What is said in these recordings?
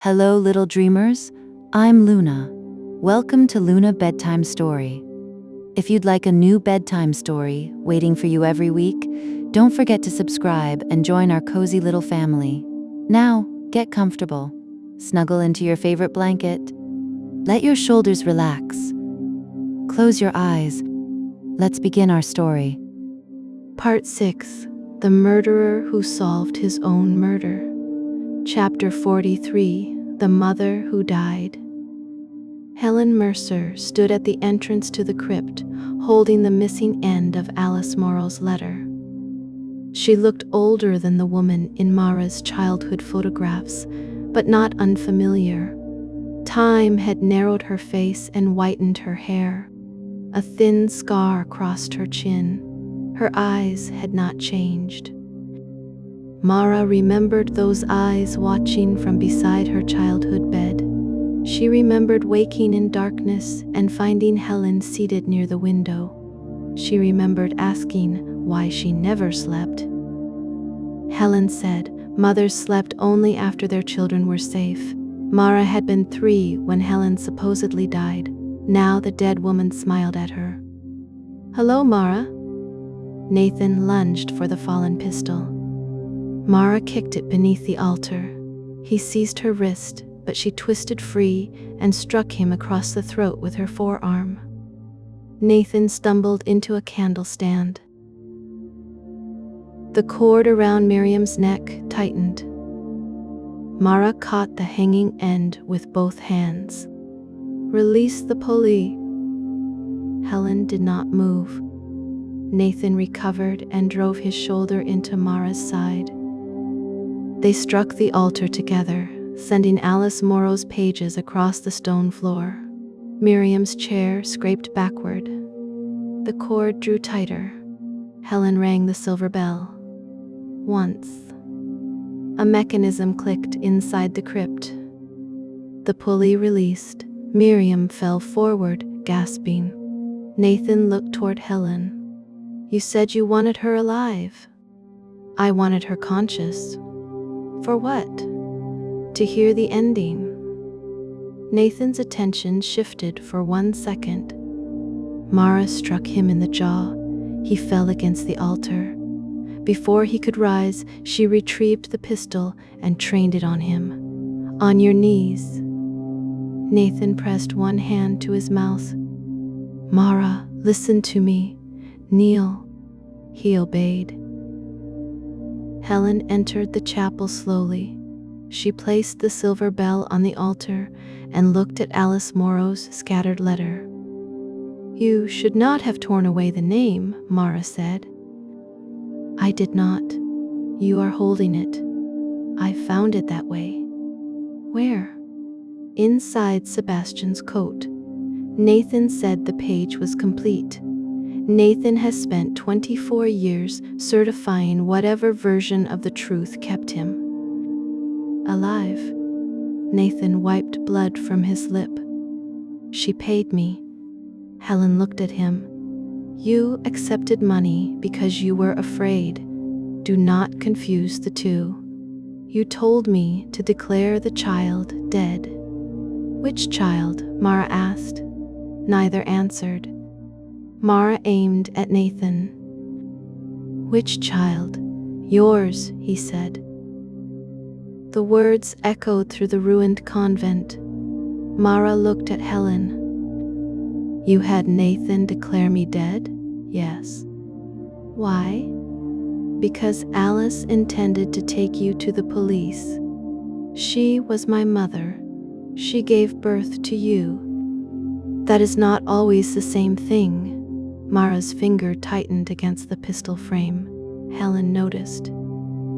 Hello, little dreamers. I'm Luna. Welcome to Luna Bedtime Story. If you'd like a new bedtime story waiting for you every week, don't forget to subscribe and join our cozy little family. Now, get comfortable. Snuggle into your favorite blanket. Let your shoulders relax. Close your eyes. Let's begin our story. Part 6. The Murderer Who Solved His Own Murder. Chapter 43. The Mother Who Died. Helen Mercer stood at the entrance to the crypt, holding the missing end of Alice Morrow's letter. She looked older than the woman in Mara's childhood photographs, but not unfamiliar. Time had narrowed her face and whitened her hair. A thin scar crossed her chin. Her eyes had not changed. Mara remembered those eyes watching from beside her childhood bed. She remembered waking in darkness and finding Helen seated near the window. She remembered asking why she never slept. Helen said mothers slept only after their children were safe. Mara had been 3 when Helen supposedly died. Now the dead woman smiled at her. "Hello, Mara." Nathan lunged for the fallen pistol. Mara kicked it beneath the altar. He seized her wrist, but she twisted free and struck him across the throat with her forearm. Nathan stumbled into a candle stand. The cord around Miriam's neck tightened. Mara caught the hanging end with both hands. "Release the pulley." Helen did not move. Nathan recovered and drove his shoulder into Mara's side. They struck the altar together, sending Alice Morrow's pages across the stone floor. Miriam's chair scraped backward. The cord drew tighter. Helen rang the silver bell. Once. A mechanism clicked inside the crypt. The pulley released. Miriam fell forward, gasping. Nathan looked toward Helen. "You said you wanted her alive." "I wanted her conscious." "For what?" "To hear the ending." Nathan's attention shifted for 1 second. Mara struck him in the jaw. He fell against the altar. Before he could rise, she retrieved the pistol and trained it on him. "On your knees." Nathan pressed one hand to his mouth. "Mara, listen to me. Kneel." He obeyed. Helen entered the chapel slowly. She placed the silver bell on the altar and looked at Alice Morrow's scattered letter. "You should not have torn away the name," Mara said. "I did not. You are holding it. I found it that way." "Where?" "Inside Sebastian's coat." Nathan said the page was complete. Nathan has spent 24 years certifying whatever version of the truth kept him alive. Nathan wiped blood from his lip. "She paid me." Helen looked at him. "You accepted money because you were afraid. Do not confuse the two. You told me to declare the child dead." "Which child?" Mara asked. Neither answered. Mara aimed at Nathan. "Which child?" "Yours," he said. The words echoed through the ruined convent. Mara looked at Helen. "You had Nathan declare me dead?" "Yes." "Why?" "Because Alice intended to take you to the police. She was my mother. She gave birth to you." "That is not always the same thing." Mara's finger tightened against the pistol frame. Helen noticed.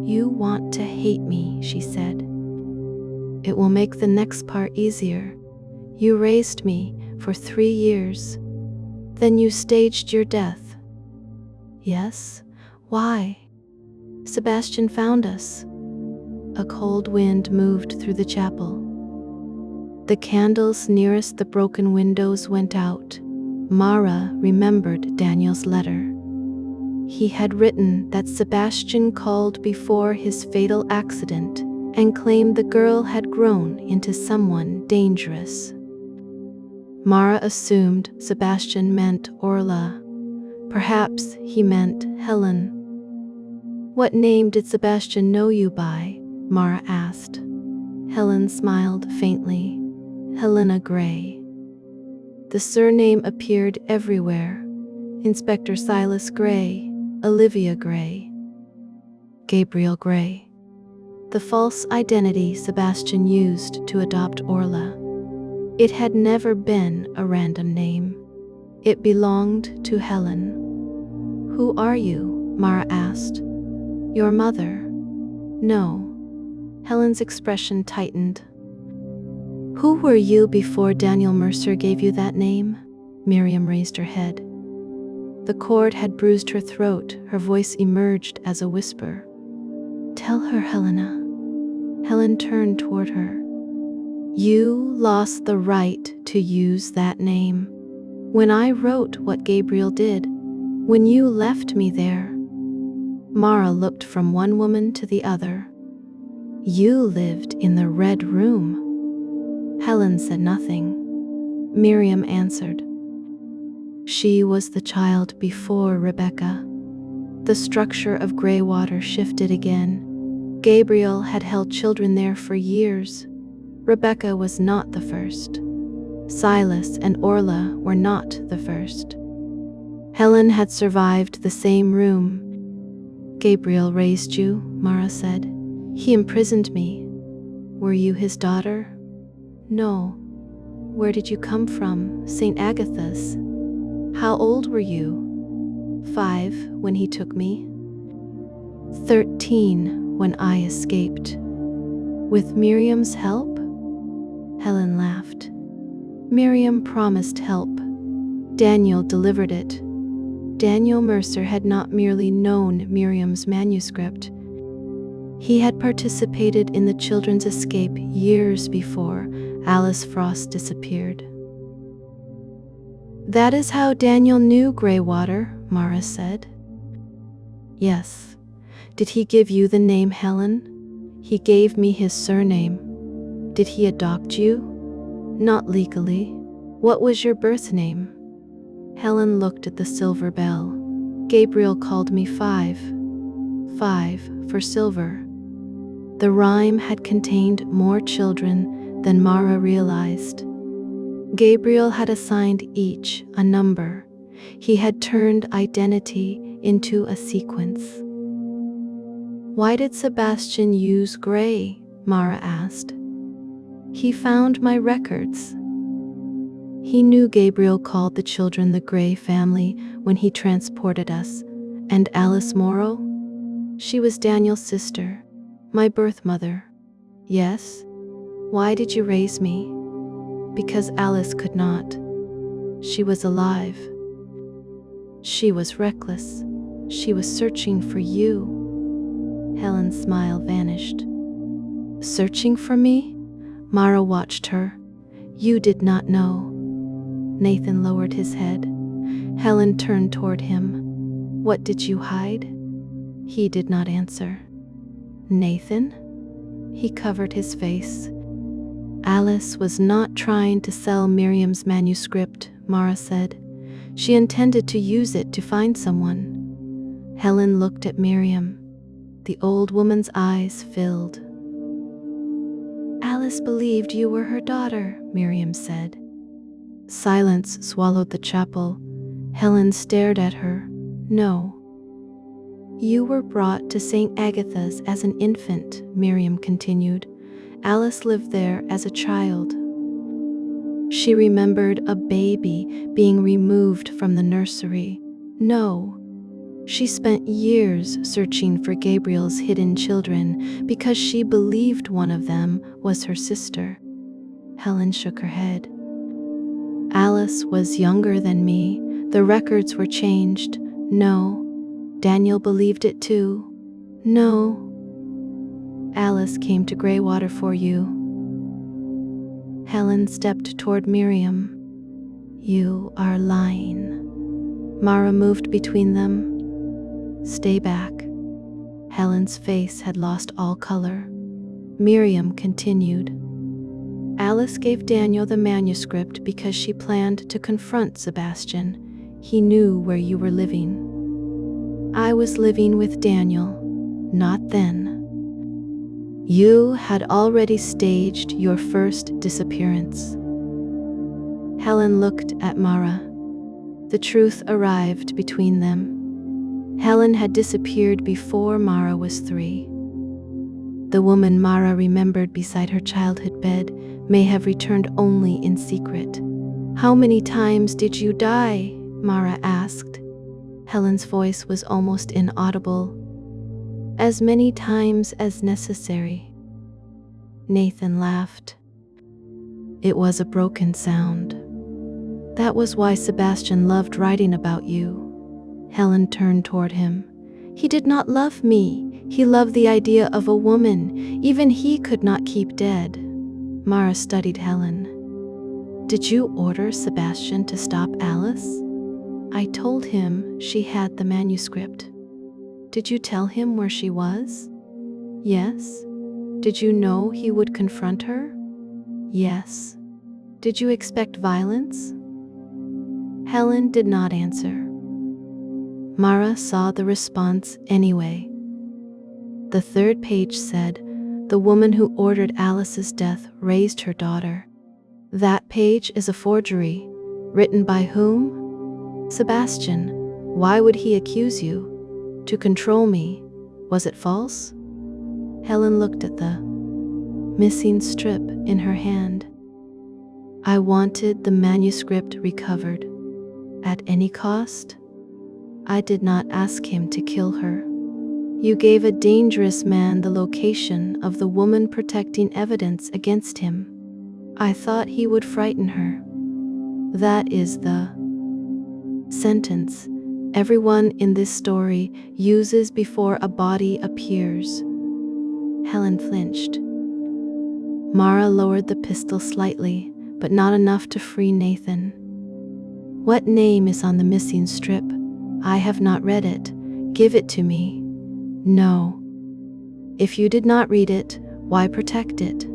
"You want to hate me," she said. "It will make the next part easier. You raised me for 3 years. Then you staged your death." "Yes? Why?" "Sebastian found us." A cold wind moved through the chapel. The candles nearest the broken windows went out. Mara remembered Daniel's letter. He had written that Sebastian called before his fatal accident and claimed the girl had grown into someone dangerous. Mara assumed Sebastian meant Orla. Perhaps he meant Helen. "What name did Sebastian know you by?" Mara asked. Helen smiled faintly. "Helena Gray." The surname appeared everywhere. Inspector Silas Gray, Olivia Gray, Gabriel Gray. The false identity Sebastian used to adopt Orla. It had never been a random name. It belonged to Helen. "Who are you?" Mara asked. "Your mother." "No." Helen's expression tightened. "Who were you before Daniel Mercer gave you that name?" Miriam raised her head. The cord had bruised her throat. Her voice emerged as a whisper. "Tell her, Helena." Helen turned toward her. "You lost the right to use that name. When I wrote what Gabriel did, when you left me there." Mara looked from one woman to the other. "You lived in the Red Room." Helen said nothing. Miriam answered. She was the child before Rebecca. The structure of Greywater shifted again. Gabriel had held children there for years. Rebecca was not the first. Silas and Orla were not the first. Helen had survived the same room. "Gabriel raised you," Mara said. "He imprisoned me." "Were you his daughter?" "No." "Where did you come from?" "St. Agatha's." "How old were you?" 5 when he took me. 13 when I escaped. With Miriam's help? Helen laughed. Miriam promised help. Daniel delivered it. Daniel Mercer had not merely known Miriam's manuscript. He had participated in the children's escape years before Alice Frost disappeared. "That is how Daniel knew Greywater," Mara said. "Yes." "Did he give you the name Helen?" "He gave me his surname." "Did he adopt you?" "Not legally." "What was your birth name?" Helen looked at the silver bell. "Gabriel called me 5. 5 for silver." The rhyme had contained more children than Mara realized. Gabriel had assigned each a number. He had turned identity into a sequence. "Why did Sebastian use Gray?" Mara asked. "He found my records." He knew Gabriel called the children the Gray family when he transported us. "And Alice Morrow?" "She was Daniel's sister, my birth mother." "Yes." "Why did you raise me?" "Because Alice could not. She was alive. She was reckless. She was searching for you." Helen's smile vanished. "Searching for me?" Mara watched her. "You did not know." Nathan lowered his head. Helen turned toward him. "What did you hide?" He did not answer. "Nathan?" He covered his face. "Alice was not trying to sell Miriam's manuscript," Mara said. "She intended to use it to find someone." Helen looked at Miriam. The old woman's eyes filled. "Alice believed you were her daughter," Miriam said. Silence swallowed the chapel. Helen stared at her. "No." "You were brought to St. Agatha's as an infant," Miriam continued. "Alice lived there as a child." She remembered a baby being removed from the nursery. "No." She spent years searching for Gabriel's hidden children because she believed one of them was her sister. Helen shook her head. "Alice was younger than me. The records were changed." "No." "Daniel believed it too." "No." "Alice came to Greywater for you." Helen stepped toward Miriam. "You are lying." Mara moved between them. "Stay back." Helen's face had lost all color. Miriam continued. Alice gave Daniel the manuscript because she planned to confront Sebastian. He knew where you were living. I was living with Daniel, not then. You had already staged your first disappearance. Helen looked at Mara. The truth arrived between them. Helen had disappeared before Mara was 3. The woman Mara remembered beside her childhood bed may have returned only in secret. How many times did you die? Mara asked. Helen's voice was almost inaudible. As many times as necessary. Nathan laughed. It was a broken sound. That was why Sebastian loved writing about you. Helen turned toward him. He did not love me. He loved the idea of a woman. Even he could not keep dead. Mara studied Helen. Did you order Sebastian to stop Alice? I told him she had the manuscript. Did you tell him where she was? Yes. Did you know he would confront her? Yes. Did you expect violence? Helen did not answer. Mara saw the response anyway. The 3rd page said, the woman who ordered Alice's death raised her daughter. That page is a forgery. Written by whom? Sebastian. Why would he accuse you? To control me. Was it false? Helen looked at the missing strip in her hand. I wanted the manuscript recovered. At any cost? I did not ask him to kill her. You gave a dangerous man the location of the woman protecting evidence against him. I thought he would frighten her. That is the sentence everyone in this story uses before a body appears. Helen flinched. Mara lowered the pistol slightly, but not enough to free Nathan. What name is on the missing strip? I have not read it. Give it to me. No. If you did not read it, why protect it?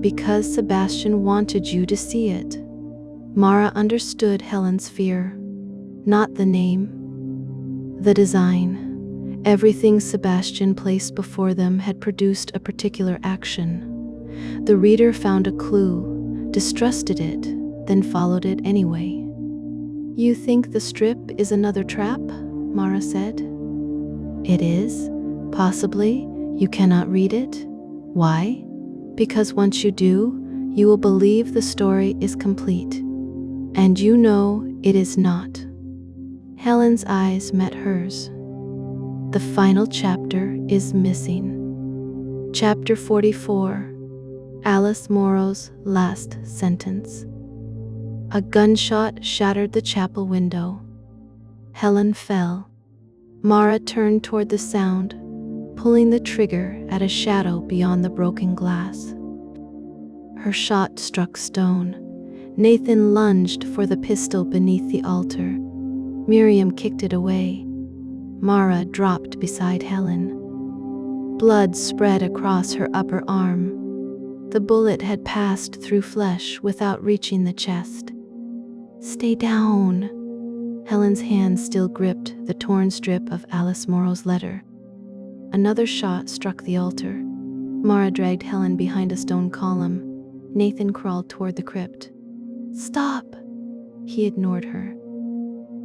Because Sebastian wanted you to see it. Mara understood Helen's fear. Not the name. The design. Everything Sebastian placed before them had produced a particular action. The reader found a clue, distrusted it, then followed it anyway. You think the strip is another trap? Mara said. It is. Possibly. You cannot read it. Why? Because once you do, you will believe the story is complete. And you know it is not. Helen's eyes met hers. The final chapter is missing. Chapter 44. Alice Morrow's last sentence. A gunshot shattered the chapel window. Helen fell. Mara turned toward the sound, pulling the trigger at a shadow beyond the broken glass. Her shot struck stone. Nathan lunged for the pistol beneath the altar. Miriam kicked it away. Mara dropped beside Helen. Blood spread across her upper arm. The bullet had passed through flesh without reaching the chest. Stay down. Helen's hand still gripped the torn strip of Alice Morrow's letter. Another shot struck the altar. Mara dragged Helen behind a stone column. Nathan crawled toward the crypt. Stop! He ignored her.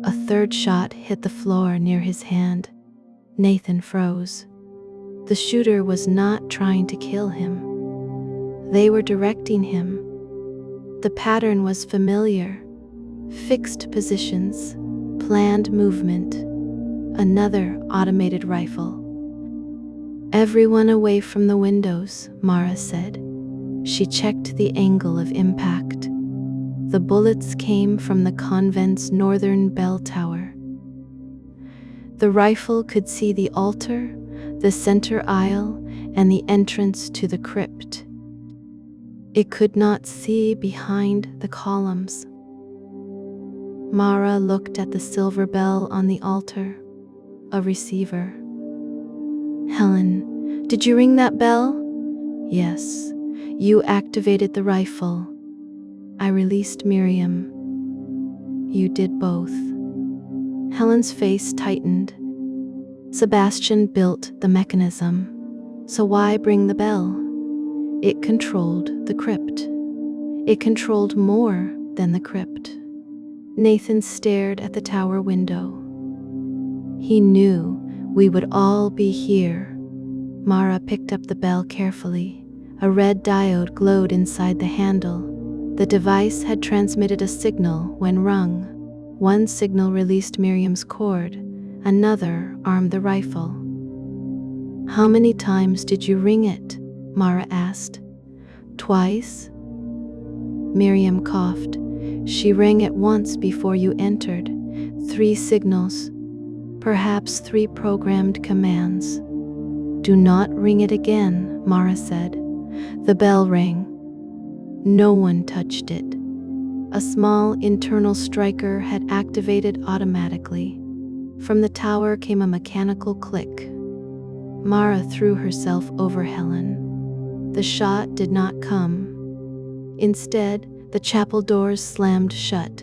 A 3rd shot hit the floor near his hand. Nathan froze. The shooter was not trying to kill him. They were directing him. The pattern was familiar. Fixed positions, planned movement, another automated rifle. Everyone away from the windows, Mara said. She checked the angle of impact. The bullets came from the convent's northern bell tower. The rifle could see the altar, the center aisle, and the entrance to the crypt. It could not see behind the columns. Mara looked at the silver bell on the altar, a receiver. Helen, did you ring that bell? Yes, you activated the rifle. I released Miriam. You did both. Helen's face tightened. Sebastian built the mechanism. So why bring the bell? It controlled the crypt. It controlled more than the crypt. Nathan stared at the tower window. He knew we would all be here. Mara picked up the bell carefully. A red diode glowed inside the handle. The device had transmitted a signal when rung. One signal released Miriam's cord, another armed the rifle. How many times did you ring it? Mara asked. Twice? Miriam coughed. She rang it once before you entered. 3 signals, perhaps 3 programmed commands. Do not ring it again, Mara said. The bell rang. No one touched it. A small internal striker had activated automatically. From the tower came a mechanical click. Mara threw herself over Helen. The shot did not come. Instead, the chapel doors slammed shut.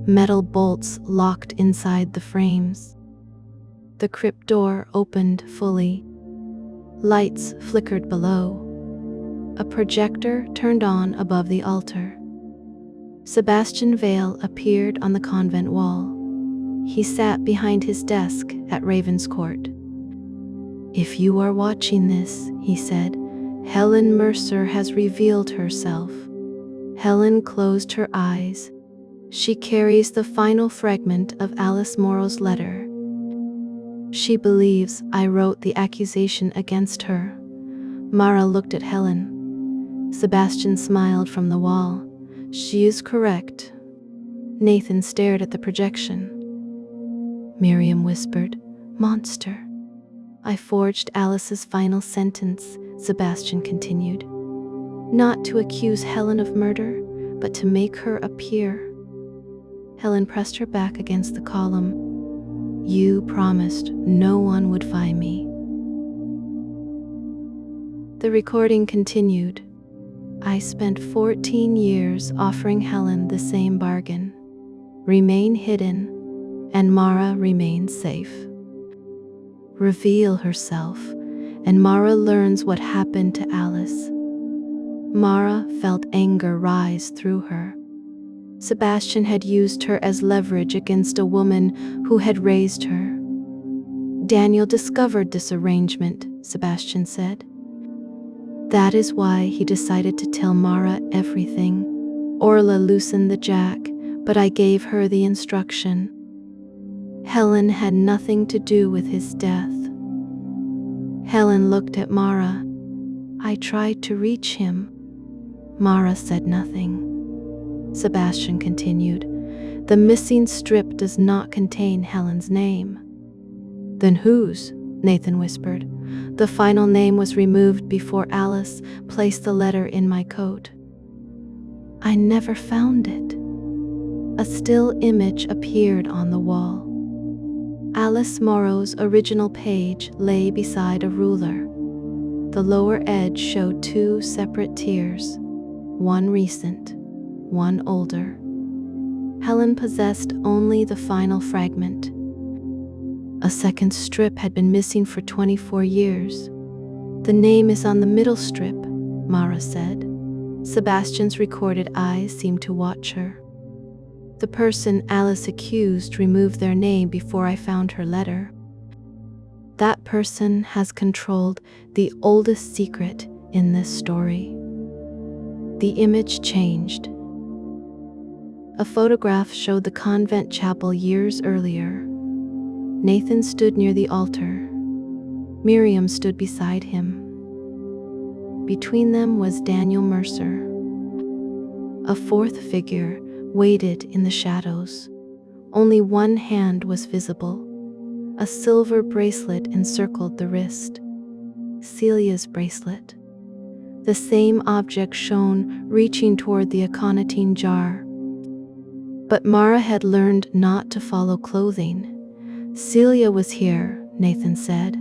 Metal bolts locked inside the frames. The crypt door opened fully. Lights flickered below. A projector turned on above the altar. Sebastian Vale appeared on the convent wall. He sat behind his desk at Ravenscourt. If you are watching this, he said, Helen Mercer has revealed herself. Helen closed her eyes. She carries the final fragment of Alice Morrow's letter. She believes I wrote the accusation against her. Mara looked at Helen. Sebastian smiled from the wall. She is correct. Nathan stared at the projection. Miriam whispered, Monster. I forged Alice's final sentence, Sebastian continued. Not to accuse Helen of murder, but to make her appear. Helen pressed her back against the column. You promised no one would find me. The recording continued. I spent 14 years offering Helen the same bargain. Remain hidden, and Mara remains safe. Reveal herself, and Mara learns what happened to Alice. Mara felt anger rise through her. Sebastian had used her as leverage against a woman who had raised her. Daniel discovered this arrangement, Sebastian said. That is why he decided to tell Mara everything. Orla loosened the jack, but I gave her the instruction. Helen had nothing to do with his death. Helen looked at Mara. I tried to reach him. Mara said nothing. Sebastian continued. The missing strip does not contain Helen's name. Then whose? Nathan whispered. The final name was removed before Alice placed the letter in my coat. I never found it. A still image appeared on the wall. Alice Morrow's original page lay beside a ruler. The lower edge showed 2 separate tiers, one recent, one older. Helen possessed only the final fragment. A second strip had been missing for 24 years. The name is on the middle strip, Mara said. Sebastian's recorded eyes seemed to watch her. The person Alice accused removed their name before I found her letter. That person has controlled the oldest secret in this story. The image changed. A photograph showed the convent chapel years earlier. Nathan stood near the altar. Miriam stood beside him. Between them was Daniel Mercer. A fourth figure waited in the shadows. Only one hand was visible. A silver bracelet encircled the wrist. Celia's bracelet. The same object shone, reaching toward the aconitine jar. But Mara had learned not to follow clothing. Celia was here, Nathan said.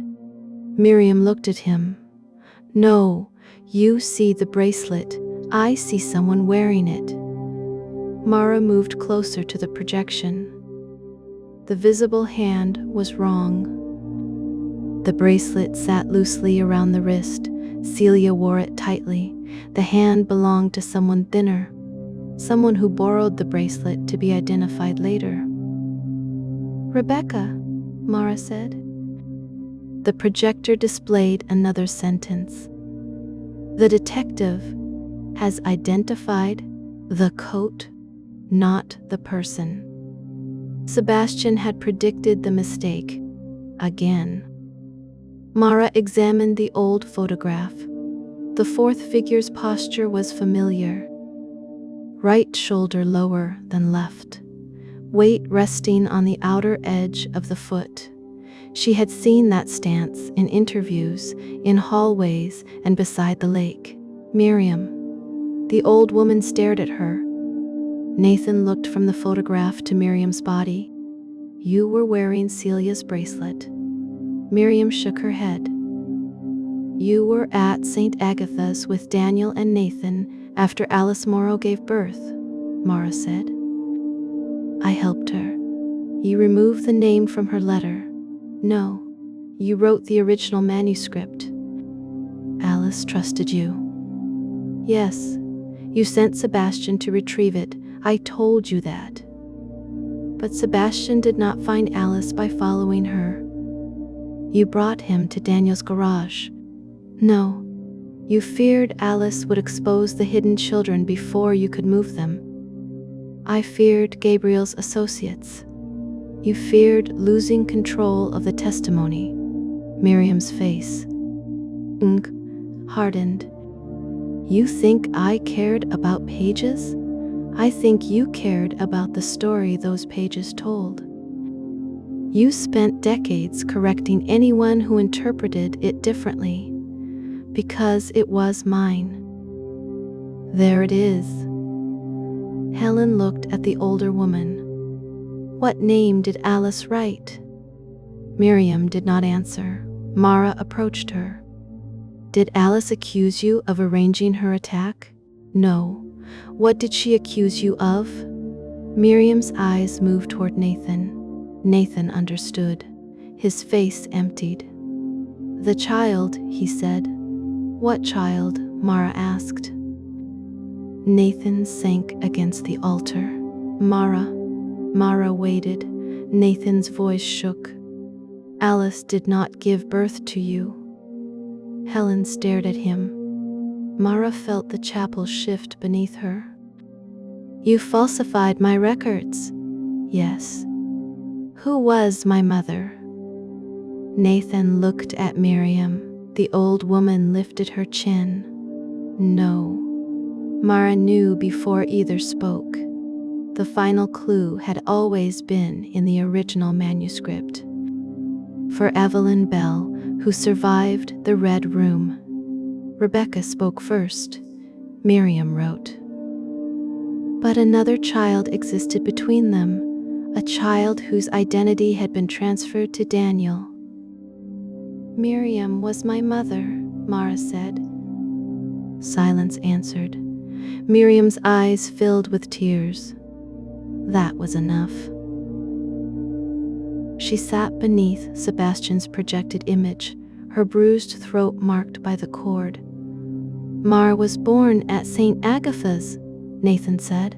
Miriam looked at him. No, You see the bracelet. I see someone wearing it. Mara moved closer to the projection. The visible hand was wrong. The bracelet sat loosely around the wrist. Celia wore it tightly. The hand belonged to someone thinner, someone who borrowed the bracelet to be identified later. "Rebecca," Mara said. The projector displayed another sentence. "The detective has identified the coat, not the person." Sebastian had predicted the mistake. Again. Mara examined the old photograph. The fourth figure's posture was familiar. Right shoulder lower than left, weight resting on the outer edge of the foot. She had seen that stance in interviews, in hallways, and beside the lake. "Miriam." The old woman stared at her. Nathan looked from the photograph to Miriam's body. "You were wearing Celia's bracelet." Miriam shook her head. "You were at St. Agatha's with Daniel and Nathan after Alice Morrow gave birth," Mara said. "I helped her." "You removed the name from her letter." "No, you wrote the original manuscript." "Alice trusted you." "Yes, you sent Sebastian to retrieve it. I told you that." "But Sebastian did not find Alice by following her." "You brought him to Daniel's garage." "No, you feared Alice would expose the hidden children before you could move them." "I feared Gabriel's associates." "You feared losing control of the testimony." Miriam's face hardened. "You think I cared about pages? I think you cared about the story those pages told. You spent decades correcting anyone who interpreted it differently, because it was mine." "There it is." Helen looked at the older woman. "What name did Alice write?" Miriam did not answer. Mara approached her. "Did Alice accuse you of arranging her attack?" "No. What did she accuse you of?" Miriam's eyes moved toward Nathan. Nathan understood. His face emptied. "The child," he said. "What child?" Mara asked. Nathan sank against the altar. Mara waited. Nathan's voice shook. "Alice did not give birth to you." Helen stared at him. Mara felt the chapel shift beneath her. "You falsified my records." "Yes." "Who was my mother?" Nathan looked at Miriam. The old woman lifted her chin. "No." Mara knew before either spoke. The final clue had always been in the original manuscript. For Evelyn Bell, who survived the Red Room. Rebecca spoke first. Miriam wrote. But another child existed between them, a child whose identity had been transferred to Daniel. "Miriam was my mother," Mara said. Silence answered. Miriam's eyes filled with tears. That was enough. She sat beneath Sebastian's projected image, her bruised throat marked by the cord. "Mara was born at St. Agatha's," Nathan said.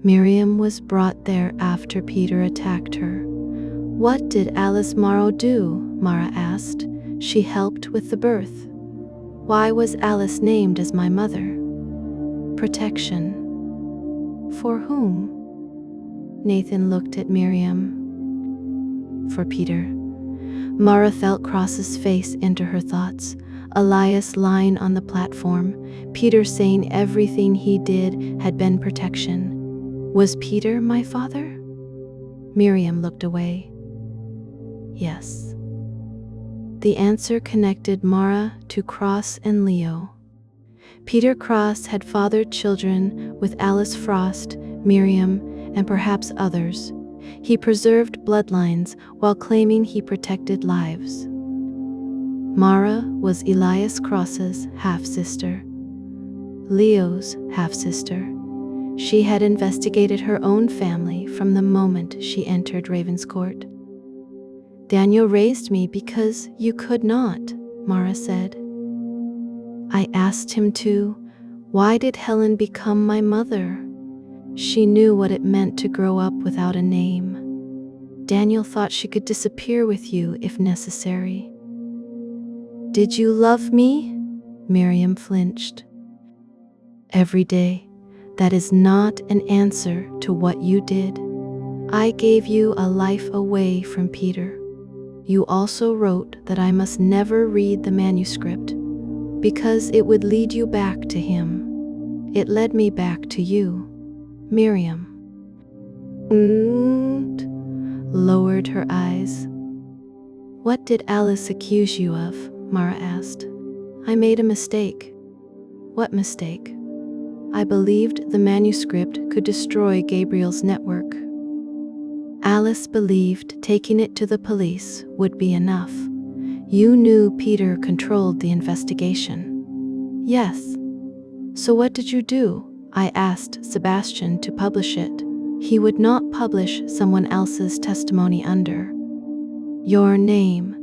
"Miriam was brought there after Peter attacked her." "What did Alice Morrow do?" Mara asked. "She helped with the birth." "Why was Alice named as my mother?" "Protection." "For whom?" Nathan looked at Miriam. "For Peter." Mara felt Cross's face enter her thoughts. Elias lying on the platform, Peter saying everything he did had been protection. Was Peter my father? Miriam looked away. Yes. The answer connected Mara to Cross and Leo. Peter Cross had fathered children with Alice Frost, Miriam, and perhaps others. He preserved bloodlines while claiming he protected lives. Mara was Elias Cross's half-sister, Leo's half-sister. She had investigated her own family from the moment she entered Ravenscourt. "Daniel raised me because you could not," Mara said. "I asked him to. Why did Helen become my mother? She knew what it meant to grow up without a name. Daniel thought she could disappear with you if necessary." "Did you love me?" Miriam flinched. "Every day. That is not an answer to what you did. I gave you a life away from Peter. You also wrote that I must never read the manuscript because it would lead you back to him. It led me back to you." Miriam lowered her eyes. "What did Alice accuse you of?" Mara asked. "I made a mistake." "What mistake?" "I believed the manuscript could destroy Gabriel's network. Alice believed taking it to the police would be enough. You knew Peter controlled the investigation." "Yes." "So what did you do?" "I asked Sebastian to publish it. He would not publish someone else's testimony under your name.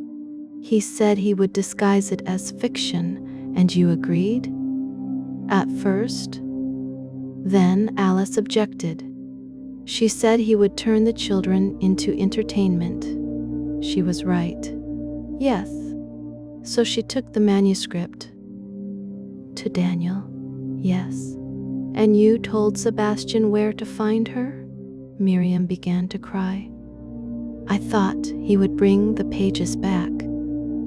He said he would disguise it as fiction, and you agreed?" "At first." Then Alice objected. She said he would turn the children into entertainment. She was right. "Yes." "So she took the manuscript to Daniel." "Yes." "And you told Sebastian where to find her?" Miriam began to cry. "I thought he would bring the pages back.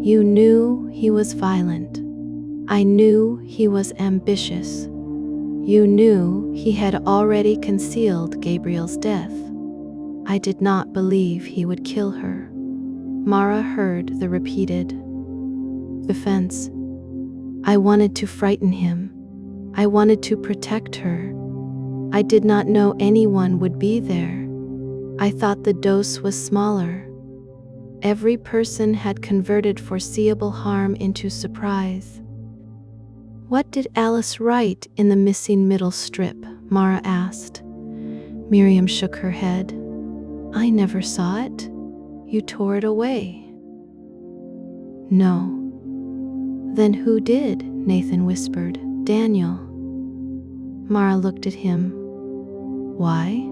You knew he was violent. I knew he was ambitious. You knew he had already concealed Gabriel's death. I did not believe he would kill her." Mara heard the repeated defense. "I wanted to frighten him. I wanted to protect her. I did not know anyone would be there. I thought the dose was smaller." Every person had converted foreseeable harm into surprise. "What did Alice write in the missing middle strip?" Mara asked. Miriam shook her head. "I never saw it. You tore it away." "No." "Then who did?" Nathan whispered. "Daniel." Mara looked at him. "Why?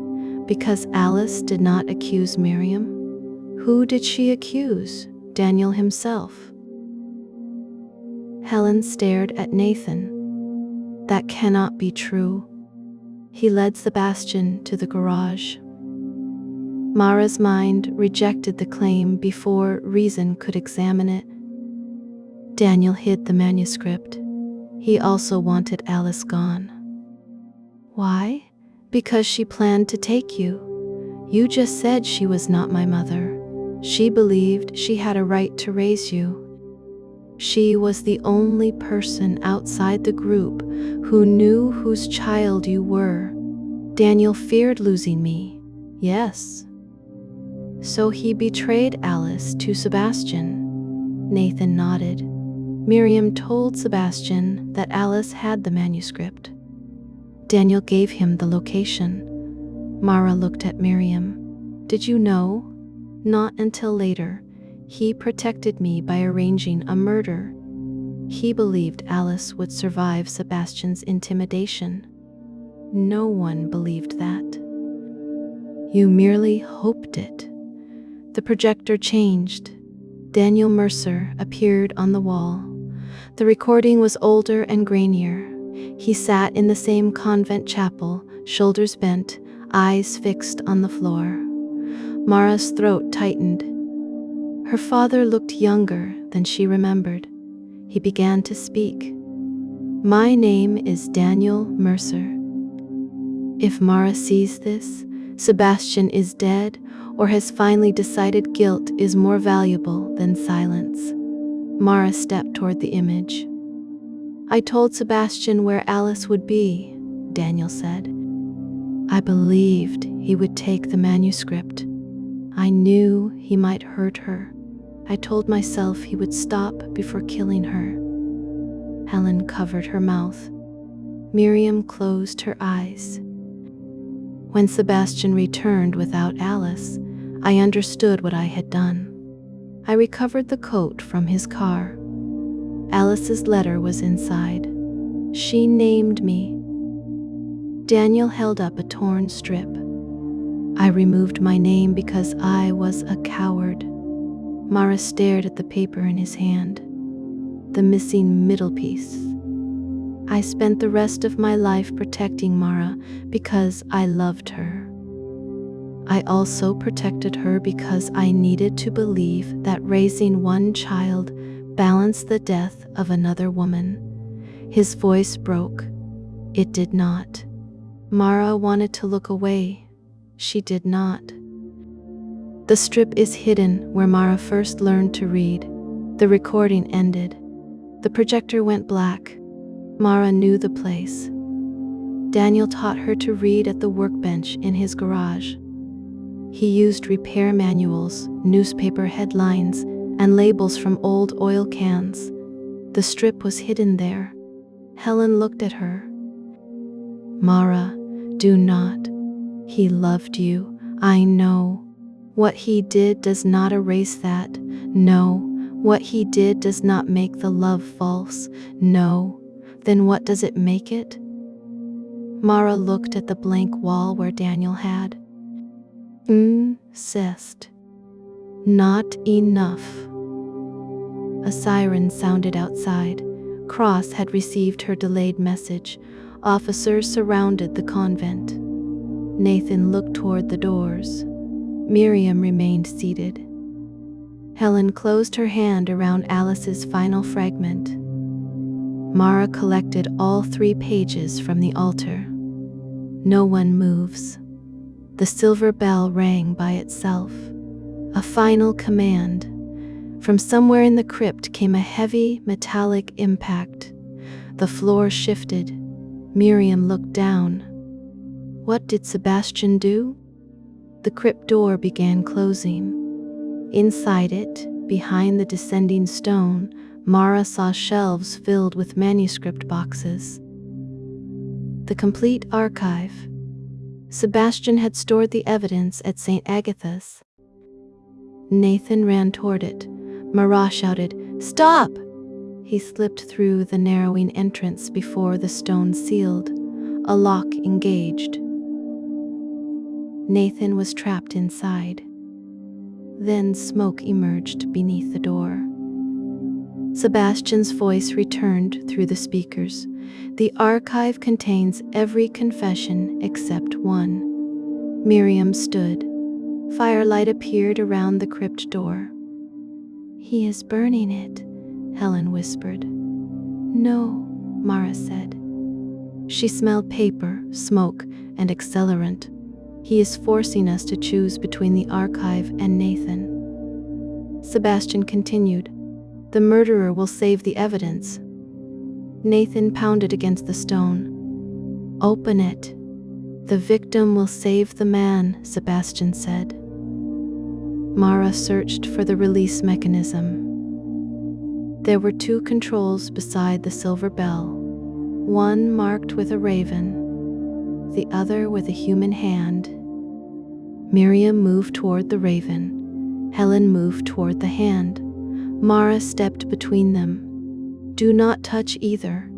Because Alice did not accuse Miriam? Who did she accuse? Daniel himself." Helen stared at Nathan. "That cannot be true." He led Sebastian to the garage. Mara's mind rejected the claim before reason could examine it. Daniel hid the manuscript. He also wanted Alice gone. "Why?" "Because she planned to take you. You just said she was not my mother. She believed she had a right to raise you. She was the only person outside the group who knew whose child you were. Daniel feared losing me." "Yes." "So he betrayed Alice to Sebastian." Nathan nodded. Miriam told Sebastian that Alice had the manuscript. Daniel gave him the location. Mara looked at Miriam. "Did you know?" "Not until later. He protected me by arranging a murder. He believed Alice would survive Sebastian's intimidation. No one believed that. You merely hoped it." The projector changed. Daniel Mercer appeared on the wall. The recording was older and grainier. He sat in the same convent chapel, shoulders bent, eyes fixed on the floor. Mara's throat tightened. Her father looked younger than she remembered. He began to speak. "My name is Daniel Mercer. If Mara sees this, Sebastian is dead or has finally decided guilt is more valuable than silence." Mara stepped toward the image. "I told Sebastian where Alice would be," Daniel said. "I believed he would take the manuscript. I knew he might hurt her. I told myself he would stop before killing her. Helen covered her mouth. Miriam closed her eyes. When Sebastian returned without Alice, I understood what I had done. I recovered the coat from his car. Alice's letter was inside. She named me. Daniel held up a torn strip. I removed my name because I was a coward. Mara stared at the paper in his hand. The missing middle piece. I spent the rest of my life protecting Mara because I loved her. I also protected her because I needed to believe that raising one child balanced the death of another woman. His voice broke. It did not. Mara wanted to look away. She did not. The strip is hidden where Mara first learned to read. The recording ended. The projector went black. Mara knew the place. Daniel taught her to read at the workbench in his garage. He used repair manuals, newspaper headlines, and labels from old oil cans. The strip was hidden there. Helen looked at her. Mara, do not. He loved you, I know. What he did does not erase that. No. What he did does not make the love false. No. Then what does it make it? Mara looked at the blank wall where Daniel had. Incest. Not enough. A siren sounded outside. Cross had received her delayed message. Officers surrounded the convent. Nathan looked toward the doors. Miriam remained seated. Helen closed her hand around Alice's final fragment. Mara collected all 3 pages from the altar. No one moves. The silver bell rang by itself. A final command. From somewhere in the crypt came a heavy, metallic impact. The floor shifted. Miriam looked down. What did Sebastian do? The crypt door began closing. Inside it, behind the descending stone, Mara saw shelves filled with manuscript boxes. The complete archive. Sebastian had stored the evidence at St. Agatha's. Nathan ran toward it. Mara shouted, "Stop!" He slipped through the narrowing entrance before the stone sealed. A lock engaged. Nathan was trapped inside. Then smoke emerged beneath the door. Sebastian's voice returned through the speakers. The archive contains every confession except one. Miriam stood. Firelight appeared around the crypt door. "He is burning it," Helen whispered. "No," Mara said. She smelled paper, smoke, and accelerant. "He is forcing us to choose between the archive and Nathan." Sebastian continued, "The murderer will save the evidence." Nathan pounded against the stone. "Open it." "The victim will save the man," Sebastian said. Mara searched for the release mechanism. There were 2 controls beside the silver bell, one marked with a raven, the other with a human hand. Miriam moved toward the raven. Helen moved toward the hand. Mara stepped between them. "Do not touch either."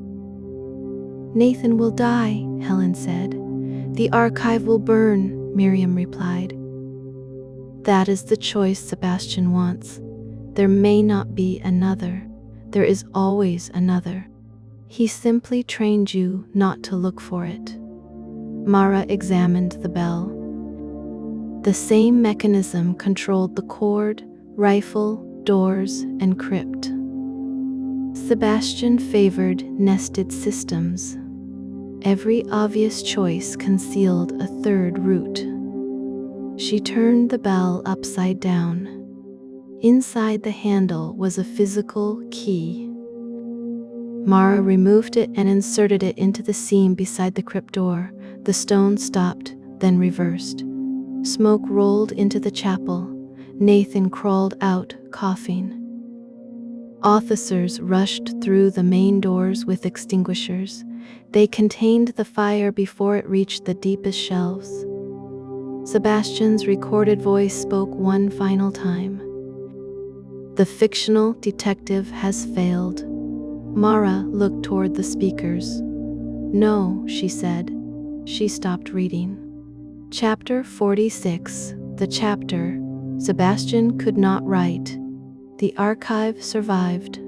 "Nathan will die," Helen said. "The archive will burn," Miriam replied. "That is the choice Sebastian wants. There may not be another. There is always another. He simply trained you not to look for it." Mara examined the bell. The same mechanism controlled the cord, rifle, doors, and crypt. Sebastian favored nested systems. Every obvious choice concealed a third route. She turned the bell upside down. Inside the handle was a physical key. Mara removed it and inserted it into the seam beside the crypt door. The stone stopped, then reversed. Smoke rolled into the chapel. Nathan crawled out, coughing. Officers rushed through the main doors with extinguishers. They contained the fire before it reached the deepest shelves. Sebastian's recorded voice spoke one final time. "The fictional detective has failed." Mara looked toward the speakers. "No," she said. She stopped reading. Chapter 46. The chapter, Sebastian could not write. The archive survived.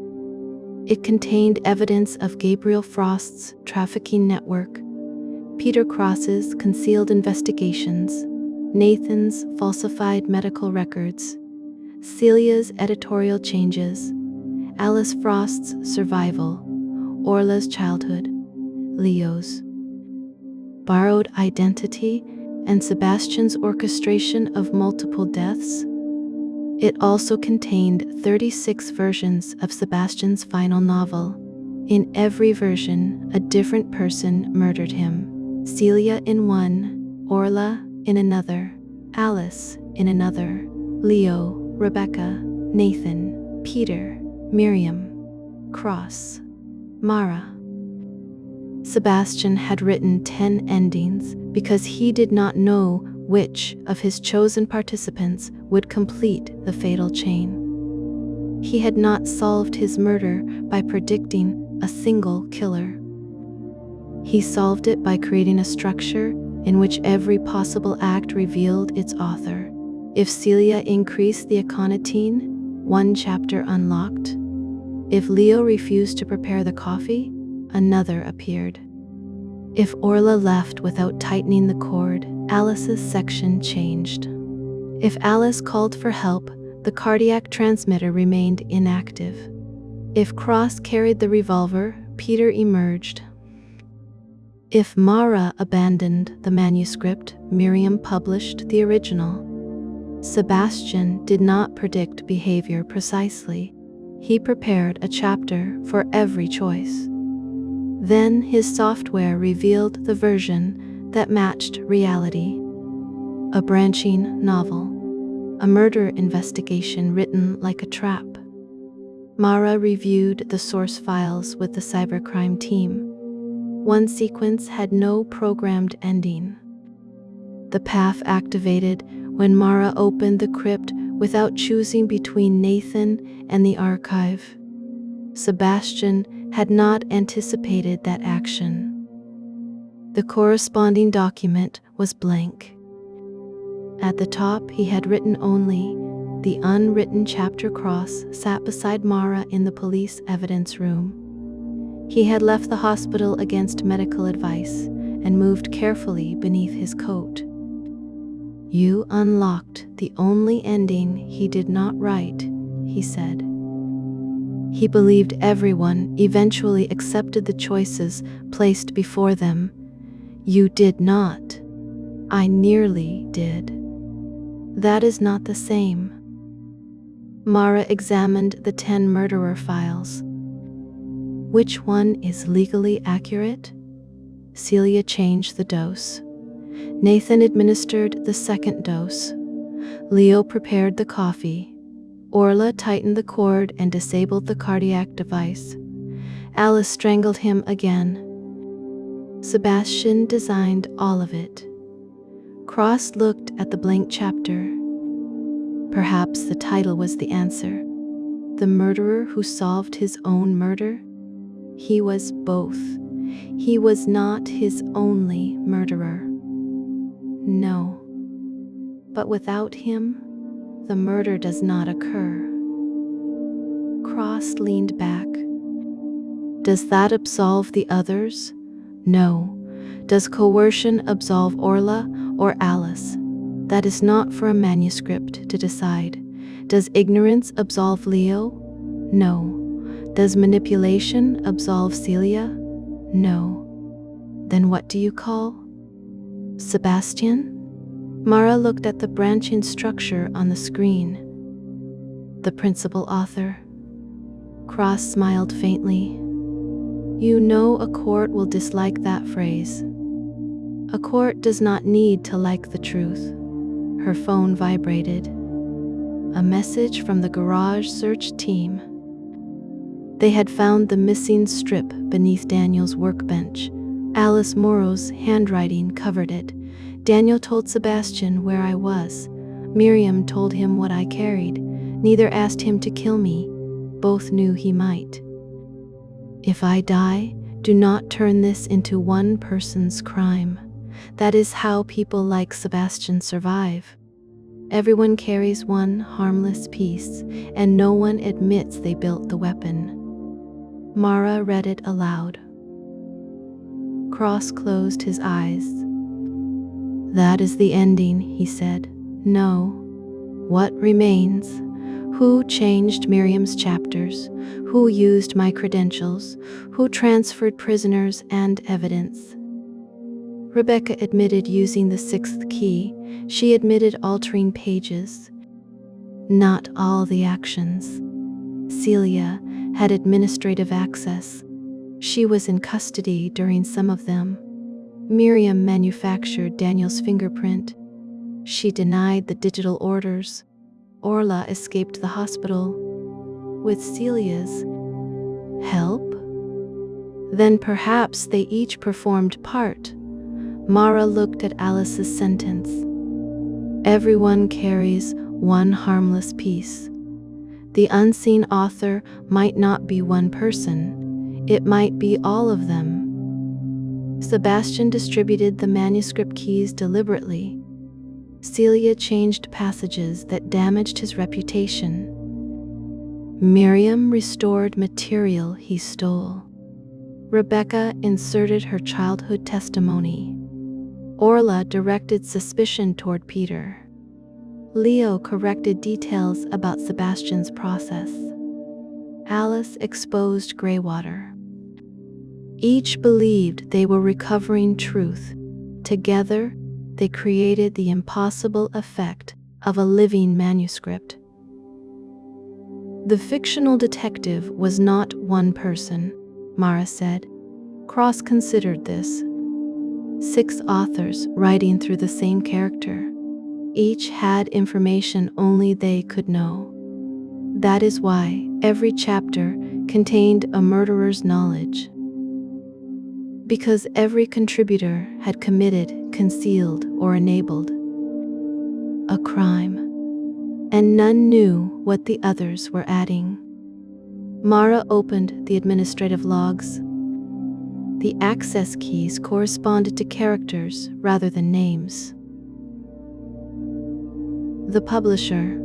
It contained evidence of Gabriel Frost's trafficking network, Peter Cross's concealed investigations, Nathan's falsified medical records, Celia's editorial changes, Alice Frost's survival, Orla's childhood, Leo's borrowed identity, and Sebastian's orchestration of multiple deaths. It also contained 36 versions of Sebastian's final novel. In every version, a different person murdered him. Celia in one, Orla in another, Alice in another, Leo, Rebecca, Nathan, Peter, Miriam, Cross, Mara. Sebastian had written 10 endings because he did not know which of his chosen participants would complete the fatal chain. He had not solved his murder by predicting a single killer. He solved it by creating a structure in which every possible act revealed its author. If Celia increased the aconitine, one chapter unlocked. If Leo refused to prepare the coffee, another appeared. If Orla left without tightening the cord, Alice's section changed. If Alice called for help, the cardiac transmitter remained inactive. If Cross carried the revolver, Peter emerged. If Mara abandoned the manuscript, Miriam published the original. Sebastian did not predict behavior precisely. He prepared a chapter for every choice. Then his software revealed the version that matched reality. A branching novel. A murder investigation written like a trap. Mara reviewed the source files with the cybercrime team. One sequence had no programmed ending. The path activated when Mara opened the crypt without choosing between Nathan and the archive. Sebastian had not anticipated that action. The corresponding document was blank. At the top, he had written only, "The unwritten chapter." Cross sat beside Mara in the police evidence room. He had left the hospital against medical advice and moved carefully beneath his coat. "You unlocked the only ending he did not write," he said. He believed everyone eventually accepted the choices placed before them. "You did not." "I nearly did." "That is not the same." Mara examined the 10 murderer files. "Which one is legally accurate?" Celia changed the dose. Nathan administered the second dose. Leo prepared the coffee. Orla tightened the cord and disabled the cardiac device. Alice strangled him again. Sebastian designed all of it. Cross looked at the blank chapter. Perhaps the title was the answer. The murderer who solved his own murder? He was both. He was not his only murderer. No. But without him, the murder does not occur. Cross leaned back. Does that absolve the others? No. Does coercion absolve Orla or Alice? That is not for a manuscript to decide. Does ignorance absolve Leo? No. Does manipulation absolve Celia? No. Then what do you call Sebastian? Mara looked at the branching structure on the screen. The principal author. Cross smiled faintly. You know a court will dislike that phrase. A court does not need to like the truth. Her phone vibrated. A message from the garage search team. They had found the missing strip beneath Daniel's workbench. Alice Morrow's handwriting covered it. Daniel told Sebastian where I was. Miriam told him what I carried. Neither asked him to kill me. Both knew he might. If I die, do not turn this into one person's crime. That is how people like Sebastian survive. Everyone carries one harmless piece, and no one admits they built the weapon. Mara read it aloud. Cross closed his eyes. That is the ending, he said. No. What remains? Who changed Miriam's chapters? Who used my credentials? Who transferred prisoners and evidence? Rebecca admitted using the sixth key. She admitted altering pages. Not all the actions. Celia had administrative access. She was in custody during some of them. Miriam manufactured Daniel's fingerprint. She denied the digital orders. Orla escaped the hospital. With Celia's help? Then perhaps they each performed part. Mara looked at Alice's sentence. Everyone carries one harmless piece. The unseen author might not be one person. It might be all of them. Sebastian distributed the manuscript keys deliberately. Celia changed passages that damaged his reputation. Miriam restored material he stole. Rebecca inserted her childhood testimony. Orla directed suspicion toward Peter. Leo corrected details about Sebastian's process. Alice exposed Greywater. Each believed they were recovering truth. Together, they created the impossible effect of a living manuscript. The fictional detective was not one person, Mara said. Cross considered this. 6 authors writing through the same character. Each had information only they could know. That is why every chapter contained a murderer's knowledge. Because every contributor had committed, concealed, or enabled a crime, and none knew what the others were adding. Mara opened the administrative logs. The access keys corresponded to characters rather than names. The publisher.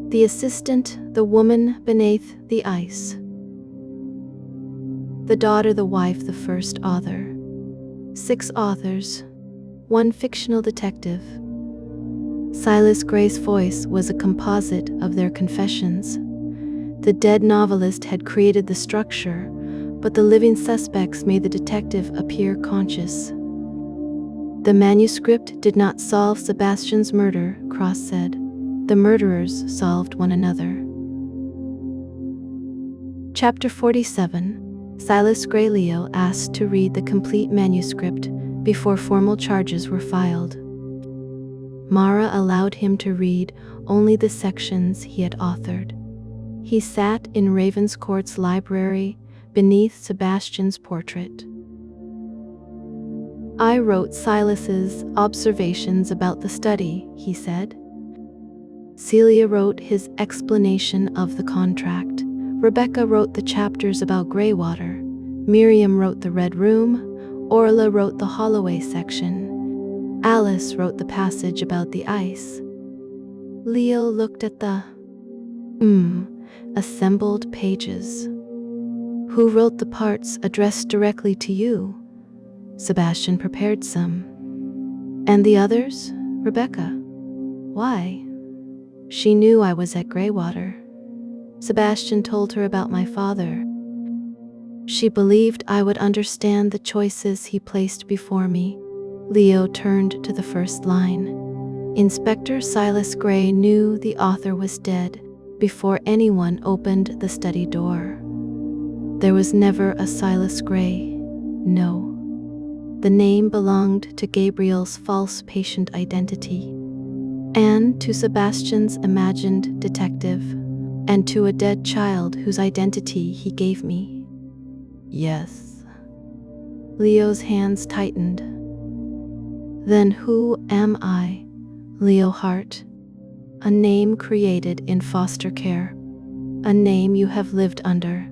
The assistant, the woman beneath the ice. The daughter, the wife, the first author. 6 authors, 1 fictional detective. Silas Gray's voice was a composite of their confessions. The dead novelist had created the structure, but the living suspects made the detective appear conscious. The manuscript did not solve Sebastian's murder, Cross said. The murderers solved one another. Chapter 47. Silas Gray. Leo asked to read the complete manuscript before formal charges were filed. Mara allowed him to read only the sections he had authored. He sat in Ravenscourt's library beneath Sebastian's portrait. I wrote Silas's observations about the study, he said. Celia wrote his explanation of the contract. Rebecca wrote the chapters about Greywater. Miriam wrote the Red Room. Orla wrote the Holloway section. Alice wrote the passage about the ice. Leo looked at the assembled pages. Who wrote the parts addressed directly to you? Sebastian prepared some. And the others? Rebecca. Why? She knew I was at Greywater. Sebastian told her about my father. She believed I would understand the choices he placed before me. Leo turned to the first line. Inspector Silas Gray knew the author was dead before anyone opened the study door. There was never a Silas Gray. No. The name belonged to Gabriel's false patient identity. and to Sebastian's imagined detective, and to a dead child whose identity he gave me. Yes. Leo's hands tightened. Then who am I, Leo Hart? A name created in foster care. A name you have lived under.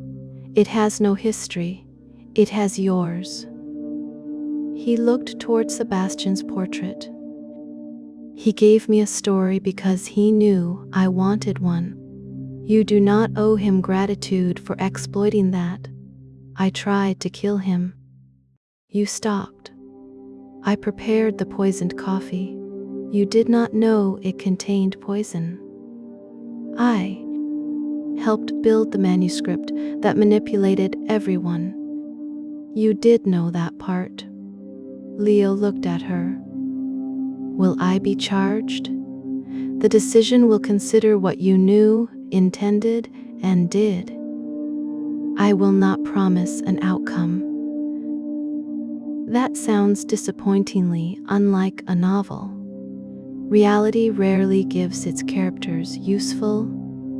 It has no history. It has yours. He looked toward Sebastian's portrait. He gave me a story because he knew I wanted one. You do not owe him gratitude for exploiting that. I tried to kill him. You stopped. I prepared the poisoned coffee. You did not know it contained poison. I helped build the manuscript that manipulated everyone. You did know that part. Leo looked at her. Will I be charged? The decision will consider what you knew, intended, and did. I will not promise an outcome. That sounds disappointingly unlike a novel. Reality rarely gives its characters useful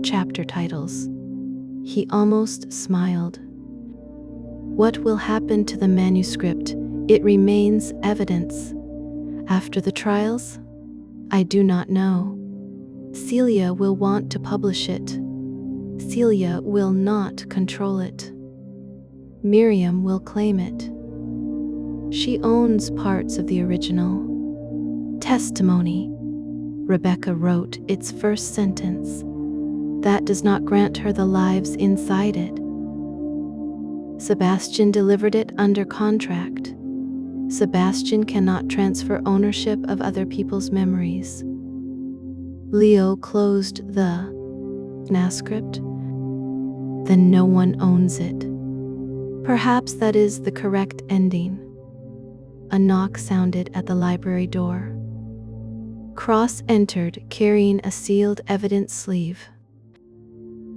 chapter titles. He almost smiled. What will happen to the manuscript? It remains evidence. After the trials? I do not know. Celia will want to publish it. Celia will not control it. Miriam will claim it. She owns parts of the original. Testimony. Rebecca wrote its first sentence. That does not grant her the lives inside it. Sebastian delivered it under contract. Sebastian cannot transfer ownership of other people's memories. Leo closed the manuscript. Then no one owns it. Perhaps that is the correct ending. A knock sounded at the library door. Cross entered carrying a sealed evidence sleeve.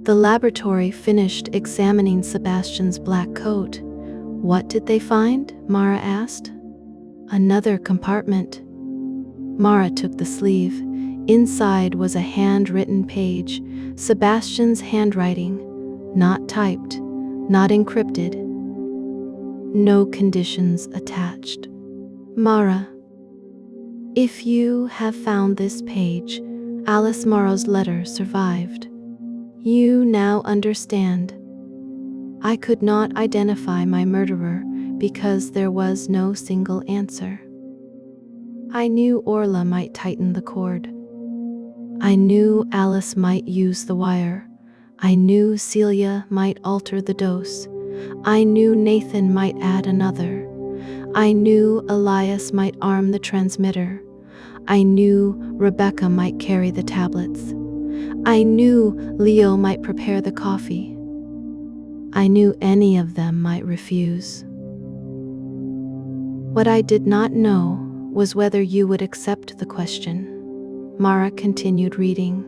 The laboratory finished examining Sebastian's black coat. What did they find? Mara asked. Another compartment. Mara took the sleeve. Inside was a handwritten page, Sebastian's handwriting, not typed, not encrypted. No conditions attached. Mara, if you have found this page, Alice Morrow's letter survived. You now understand. I could not identify my murderer because there was no single answer. I knew Orla might tighten the cord. I knew Alice might use the wire. I knew Celia might alter the dose. I knew Nathan might add another. I knew Elias might arm the transmitter. I knew Rebecca might carry the tablets. I knew Leo might prepare the coffee. I knew any of them might refuse. What I did not know was whether you would accept the question. Mara continued reading.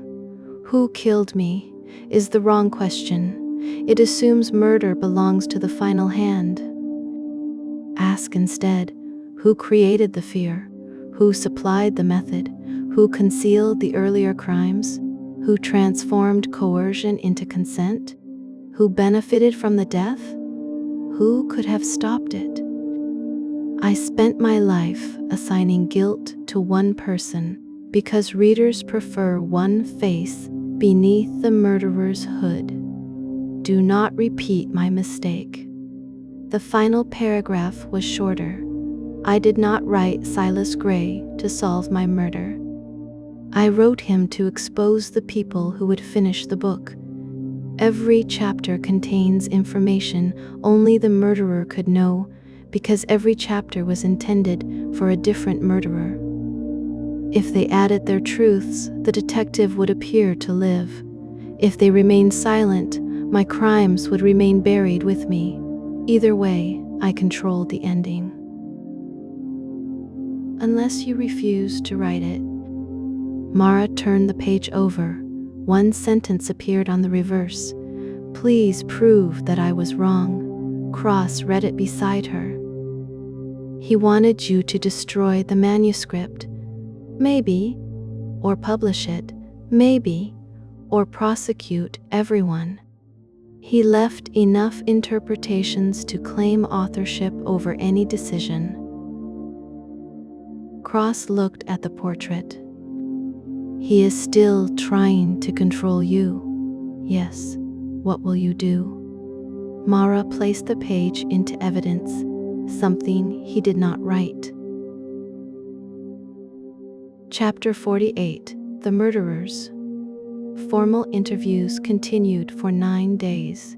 Who killed me is the wrong question. It assumes murder belongs to the final hand. Ask instead, who created the fear? Who supplied the method? Who concealed the earlier crimes? Who transformed coercion into consent? Who benefited from the death? Who could have stopped it? I spent my life assigning guilt to one person because readers prefer one face beneath the murderer's hood. Do not repeat my mistake. The final paragraph was shorter. I did not write Silas Gray to solve my murder. I wrote him to expose the people who would finish the book. Every chapter contains information only the murderer could know, because every chapter was intended for a different murderer. If they added their truths, the detective would appear to live. If they remained silent, my crimes would remain buried with me. Either way, I controlled the ending. Unless you refuse to write it. Mara turned the page over. One sentence appeared on the reverse. Please prove that I was wrong. Cross read it beside her. He wanted you to destroy the manuscript. Maybe. or publish it, maybe, or prosecute everyone. He left enough interpretations to claim authorship over any decision. Cross looked at the portrait. He is still trying to control you. Yes, what will you do? Mara placed the page into evidence, something he did not write. Chapter 48. The Murderers. Formal interviews continued for 9 days.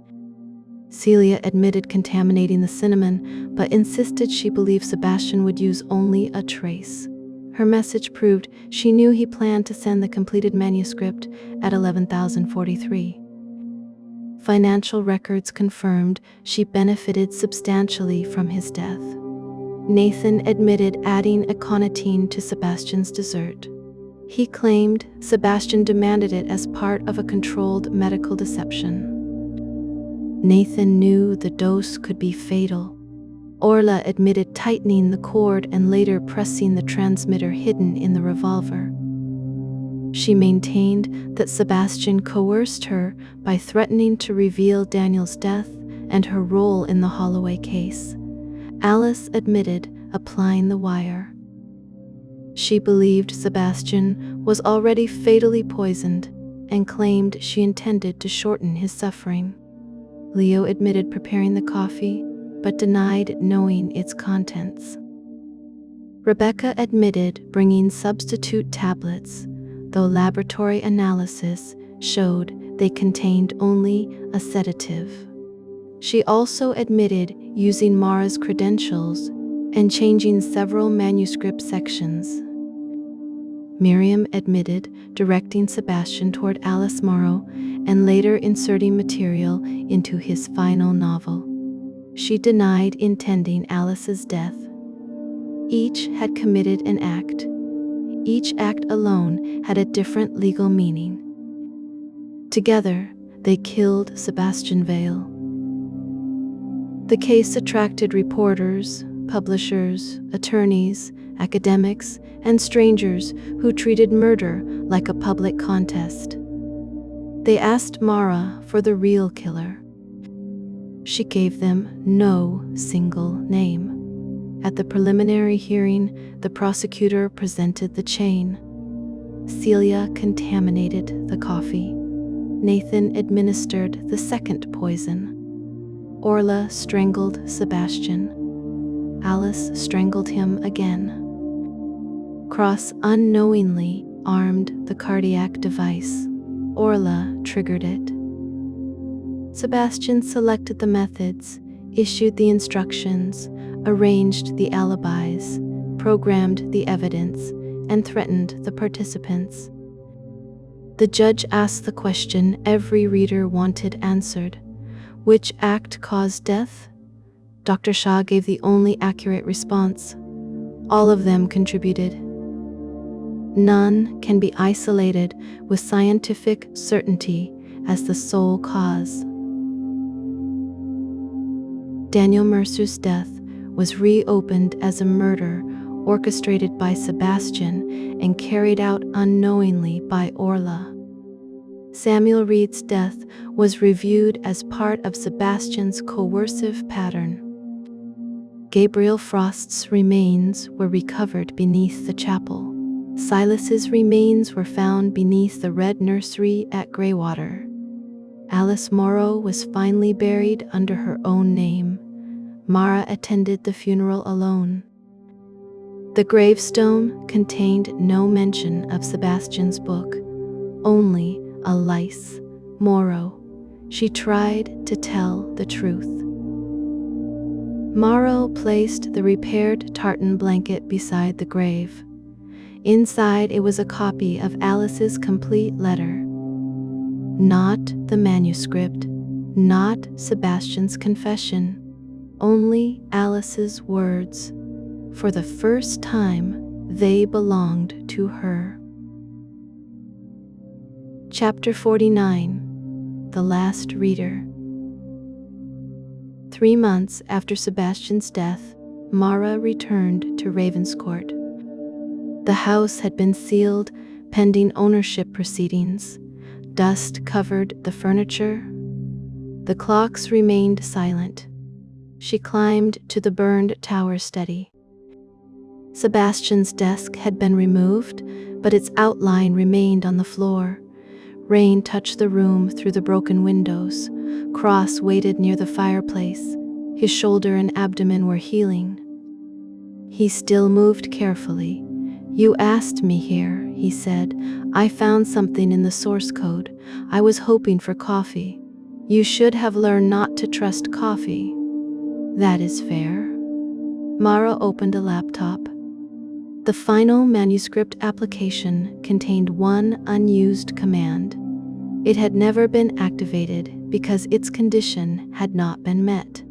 Celia admitted contaminating the cinnamon, but insisted she believed Sebastian would use only a trace. Her message proved she knew he planned to send the completed manuscript at 11,043. Financial records confirmed she benefited substantially from his death. Nathan admitted adding aconitine to Sebastian's dessert. He claimed Sebastian demanded it as part of a controlled medical deception. Nathan knew the dose could be fatal. Orla admitted tightening the cord and later pressing the transmitter hidden in the revolver. She maintained that Sebastian coerced her by threatening to reveal Daniel's death and her role in the Holloway case. Alice admitted applying the wire. She believed Sebastian was already fatally poisoned and claimed she intended to shorten his suffering. Leo admitted preparing the coffee, but denied knowing its contents. Rebecca admitted bringing substitute tablets, though laboratory analysis showed they contained only a sedative. She also admitted using Mara's credentials and changing several manuscript sections. Miriam admitted directing Sebastian toward Alice Morrow and later inserting material into his final novel. She denied intending Alice's death. Each had committed an act. Each act alone had a different legal meaning. Together, they killed Sebastian Vale. The case attracted reporters, publishers, attorneys, academics, and strangers who treated murder like a public contest. They asked Mara for the real killer. She gave them no single name. At the preliminary hearing, the prosecutor presented the chain. Celia contaminated the coffee. Nathan administered the second poison. Orla strangled Sebastian. Alice strangled him again. Cross unknowingly armed the cardiac device. Orla triggered it. Sebastian selected the methods, issued the instructions, arranged the alibis, programmed the evidence, and threatened the participants. The judge asked the question every reader wanted answered. Which act caused death? Dr. Shah gave the only accurate response. All of them contributed. None can be isolated with scientific certainty as the sole cause. Daniel Mercer's death was reopened as a murder orchestrated by Sebastian and carried out unknowingly by Orla. Samuel Reed's death was reviewed as part of Sebastian's coercive pattern. Gabriel Frost's remains were recovered beneath the chapel. Silas's remains were found beneath the red nursery at Greywater. Alice Morrow was finally buried under her own name. Mara attended the funeral alone. The gravestone contained no mention of Sebastian's book, only a lice, Morrow. She tried to tell the truth. Morrow placed the repaired tartan blanket beside the grave. Inside it was a copy of Alice's complete letter. Not the manuscript, not Sebastian's confession, only Alice's words. For the first time, they belonged to her. Chapter 49. The Last Reader. 3 months after Sebastian's death, Mara returned to Ravenscourt. The house had been sealed, pending ownership proceedings. Dust covered the furniture. The clocks remained silent. She climbed to the burned tower steady. Sebastian's desk had been removed, but its outline remained on the floor. Rain touched the room through the broken windows. Cross waited near the fireplace. His shoulder and abdomen were healing. He still moved carefully. "You asked me here," he said. "I found something in the source code. I was hoping for coffee. You should have learned not to trust coffee." "That is fair." Mara opened a laptop. The final manuscript application contained one unused command. It had never been activated because its condition had not been met.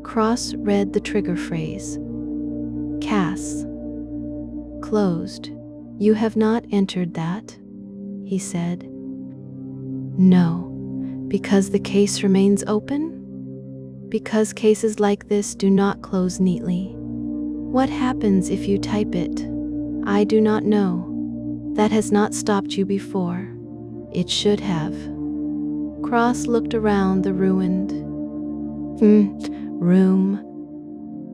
Cross read the trigger phrase. "Cass. Closed. You have not entered that," he said. "No, because the case remains open? Because cases like this do not close neatly. What happens if you type it? I do not know. That has not stopped you before. It should have." Cross looked around the ruined room.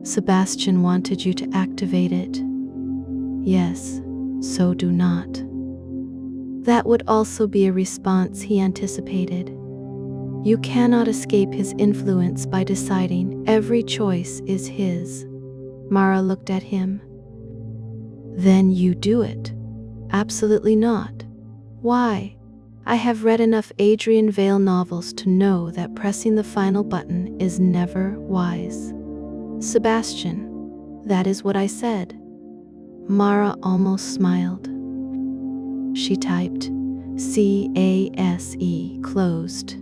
"Sebastian wanted you to activate it." "Yes, so do not." That would also be a response he anticipated. You cannot escape his influence by deciding every choice is his. Mara looked at him. "Then you do it." "Absolutely not." "Why?" "I have read enough Adrian Vale novels to know that pressing the final button is never wise." "Sebastian, that is what I said." Mara almost smiled. She typed, "CASE closed."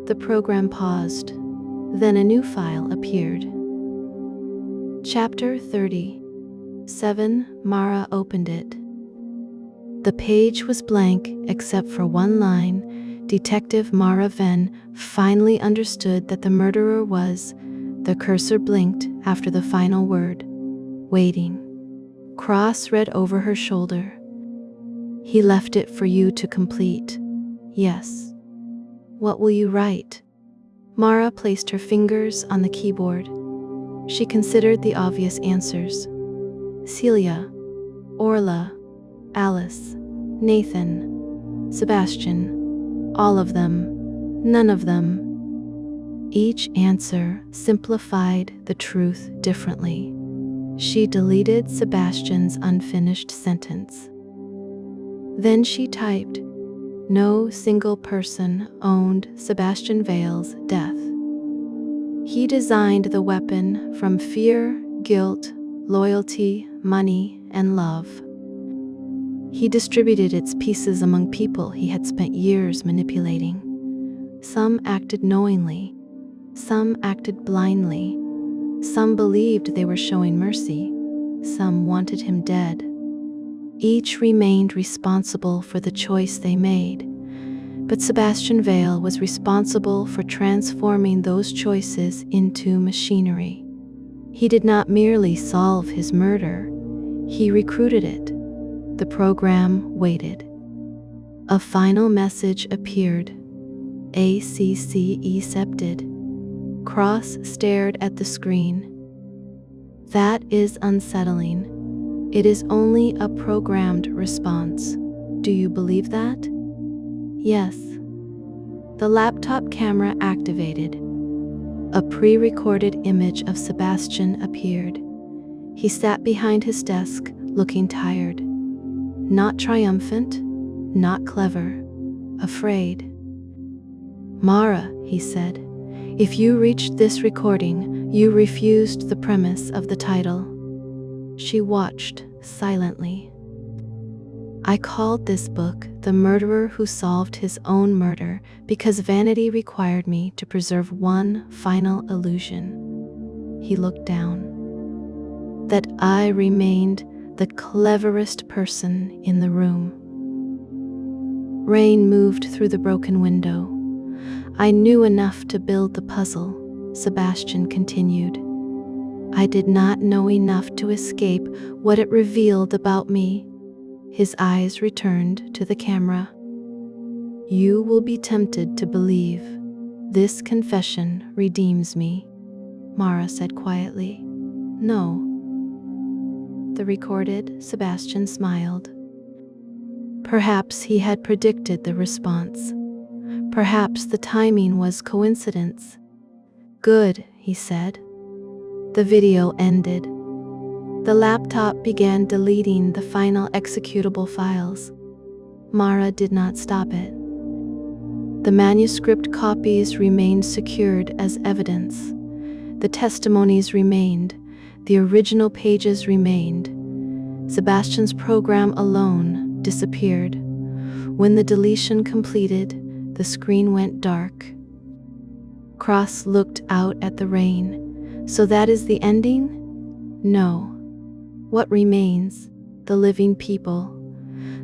The program paused. Then a new file appeared. Chapter 37. Mara opened it. The page was blank except for one line. Detective Mara Venn finally understood that the murderer was. The cursor blinked after the final word. "Waiting." Cross read over her shoulder. "He left it for you to complete." "Yes." "What will you write?" Mara placed her fingers on the keyboard. She considered the obvious answers. Celia, Orla, Alice, Nathan, Sebastian. All of them. None of them. Each answer simplified the truth differently. She deleted Sebastian's unfinished sentence. Then she typed, "No single person owned Sebastian Vale's death. He designed the weapon from fear, guilt, loyalty, money, and love. He distributed its pieces among people he had spent years manipulating. Some acted knowingly, some acted blindly, some believed they were showing mercy, some wanted him dead. Each remained responsible for the choice they made, but Sebastian Vale was responsible for transforming those choices into machinery. He did not merely solve his murder, he recruited it. The program waited. A final message appeared. ACCE accepted. Cross stared at the screen. That is unsettling. It is only a programmed response. Do you believe that? Yes. The laptop camera activated. A pre-recorded image of Sebastian appeared. He sat behind his desk, looking tired. Not triumphant, not clever, afraid. "Mara," he said, "if you reached this recording, you refused the premise of the title." She watched silently. "I called this book The Murderer Who Solved His Own Murder because vanity required me to preserve one final illusion." He looked down. "That I remained the cleverest person in the room." Rain moved through the broken window. "I knew enough to build the puzzle," Sebastian continued. "I did not know enough to escape what it revealed about me." His eyes returned to the camera. "You will be tempted to believe. This confession redeems me," Mara said quietly. "No." The recorded Sebastian smiled. Perhaps he had predicted the response. Perhaps the timing was coincidence. "Good," he said. The video ended. The laptop began deleting the final executable files. Mara did not stop it. The manuscript copies remained secured as evidence. The testimonies remained. The original pages remained. Sebastian's program alone disappeared. When the deletion completed, the screen went dark. Cross looked out at the rain. "So that is the ending?" "No." "What remains? The living people."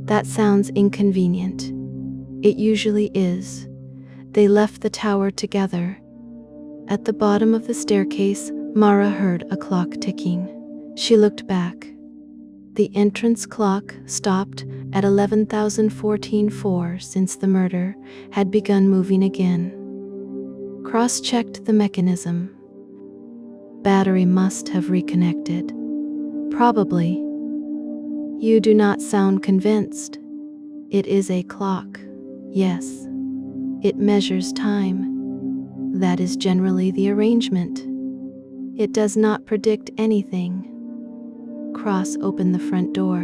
"That sounds inconvenient." "It usually is. They left the tower together." At the bottom of the staircase, Mara heard a clock ticking. She looked back. The entrance clock stopped at 11,014 since the murder had begun moving again. Cross-checked the mechanism. Battery must have reconnected. Probably. "You do not sound convinced." "It is a clock." "Yes." "It measures time." "That is generally the arrangement." "It does not predict anything." Cross opened the front door.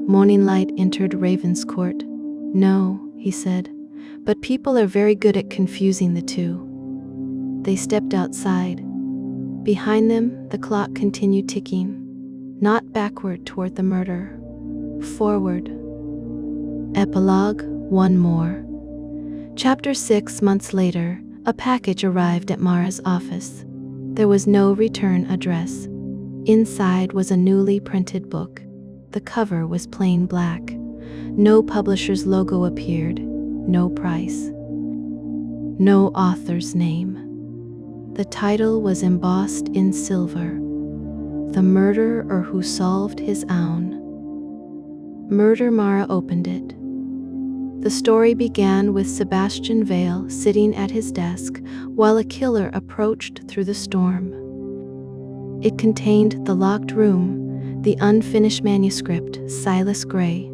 Morning light entered Ravenscourt. "No," he said, "but people are very good at confusing the two." They stepped outside. Behind them, the clock continued ticking. Not backward toward the murder. Forward. Epilogue, one more. Chapter 6 months later, a package arrived at Mara's office. There was no return address. Inside was a newly printed book. The cover was plain black. No publisher's logo appeared. No price. No author's name. The title was embossed in silver. "The Murderer Who Solved His Own." Murder. Mara opened it. The story began with Sebastian Vale sitting at his desk while a killer approached through the storm. It contained the locked room, the unfinished manuscript, Silas Gray,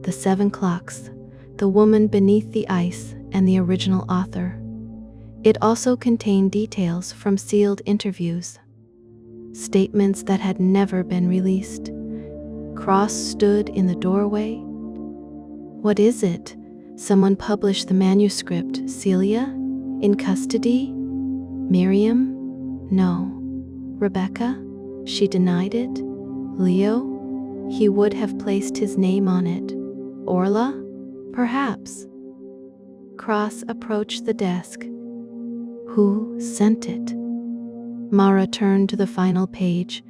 the 7 clocks, the woman beneath the ice, and the original author. It also contained details from sealed interviews, statements that had never been released. Cross stood in the doorway. "What is it? Someone published the manuscript. Celia? In custody? Miriam? No. Rebecca? She denied it. Leo? He would have placed his name on it. Orla? Perhaps." Cross approached the desk. "Who sent it?" Mara turned to the final page.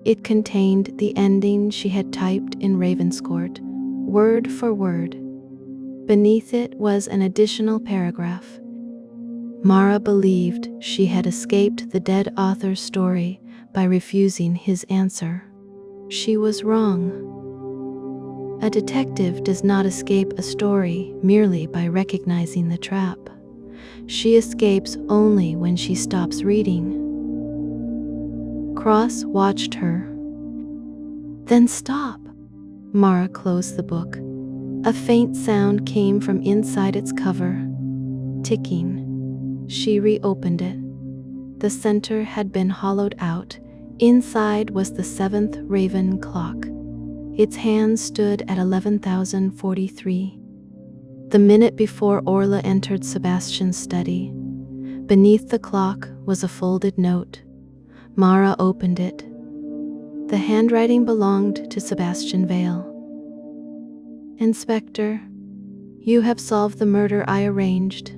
It contained the ending she had typed in Ravenscourt, word for word. Beneath it was an additional paragraph. Mara believed she had escaped the dead author's story by refusing his answer. She was wrong. A detective does not escape a story merely by recognizing the trap. She escapes only when she stops reading. Cross watched her. "Then stop." Mara closed the book. A faint sound came from inside its cover. Ticking. She reopened it. The center had been hollowed out. Inside was the 7th Raven clock. Its hands stood at 11,043. The minute before Orla entered Sebastian's study. Beneath the clock was a folded note. Mara opened it. The handwriting belonged to Sebastian Vale. "Inspector, you have solved the murder I arranged.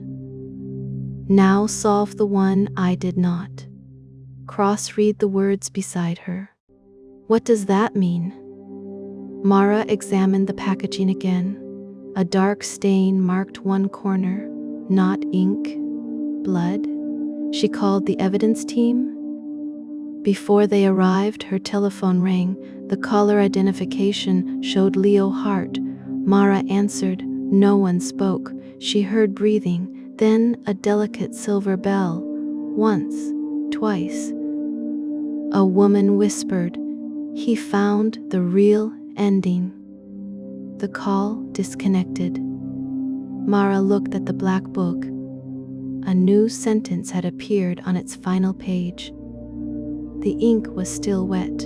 Now solve the one I did not." Cross-read the words beside her. "What does that mean?" Mara examined the packaging again. A dark stain marked one corner. Not ink, blood. She called the evidence team. Before they arrived, her telephone rang. The caller identification showed Leo Hart. Mara answered. No one spoke. She heard breathing, then a delicate silver bell. Once, twice. A woman whispered, "He found the real ending." The call disconnected. Mara looked at the black book. A new sentence had appeared on its final page. The ink was still wet.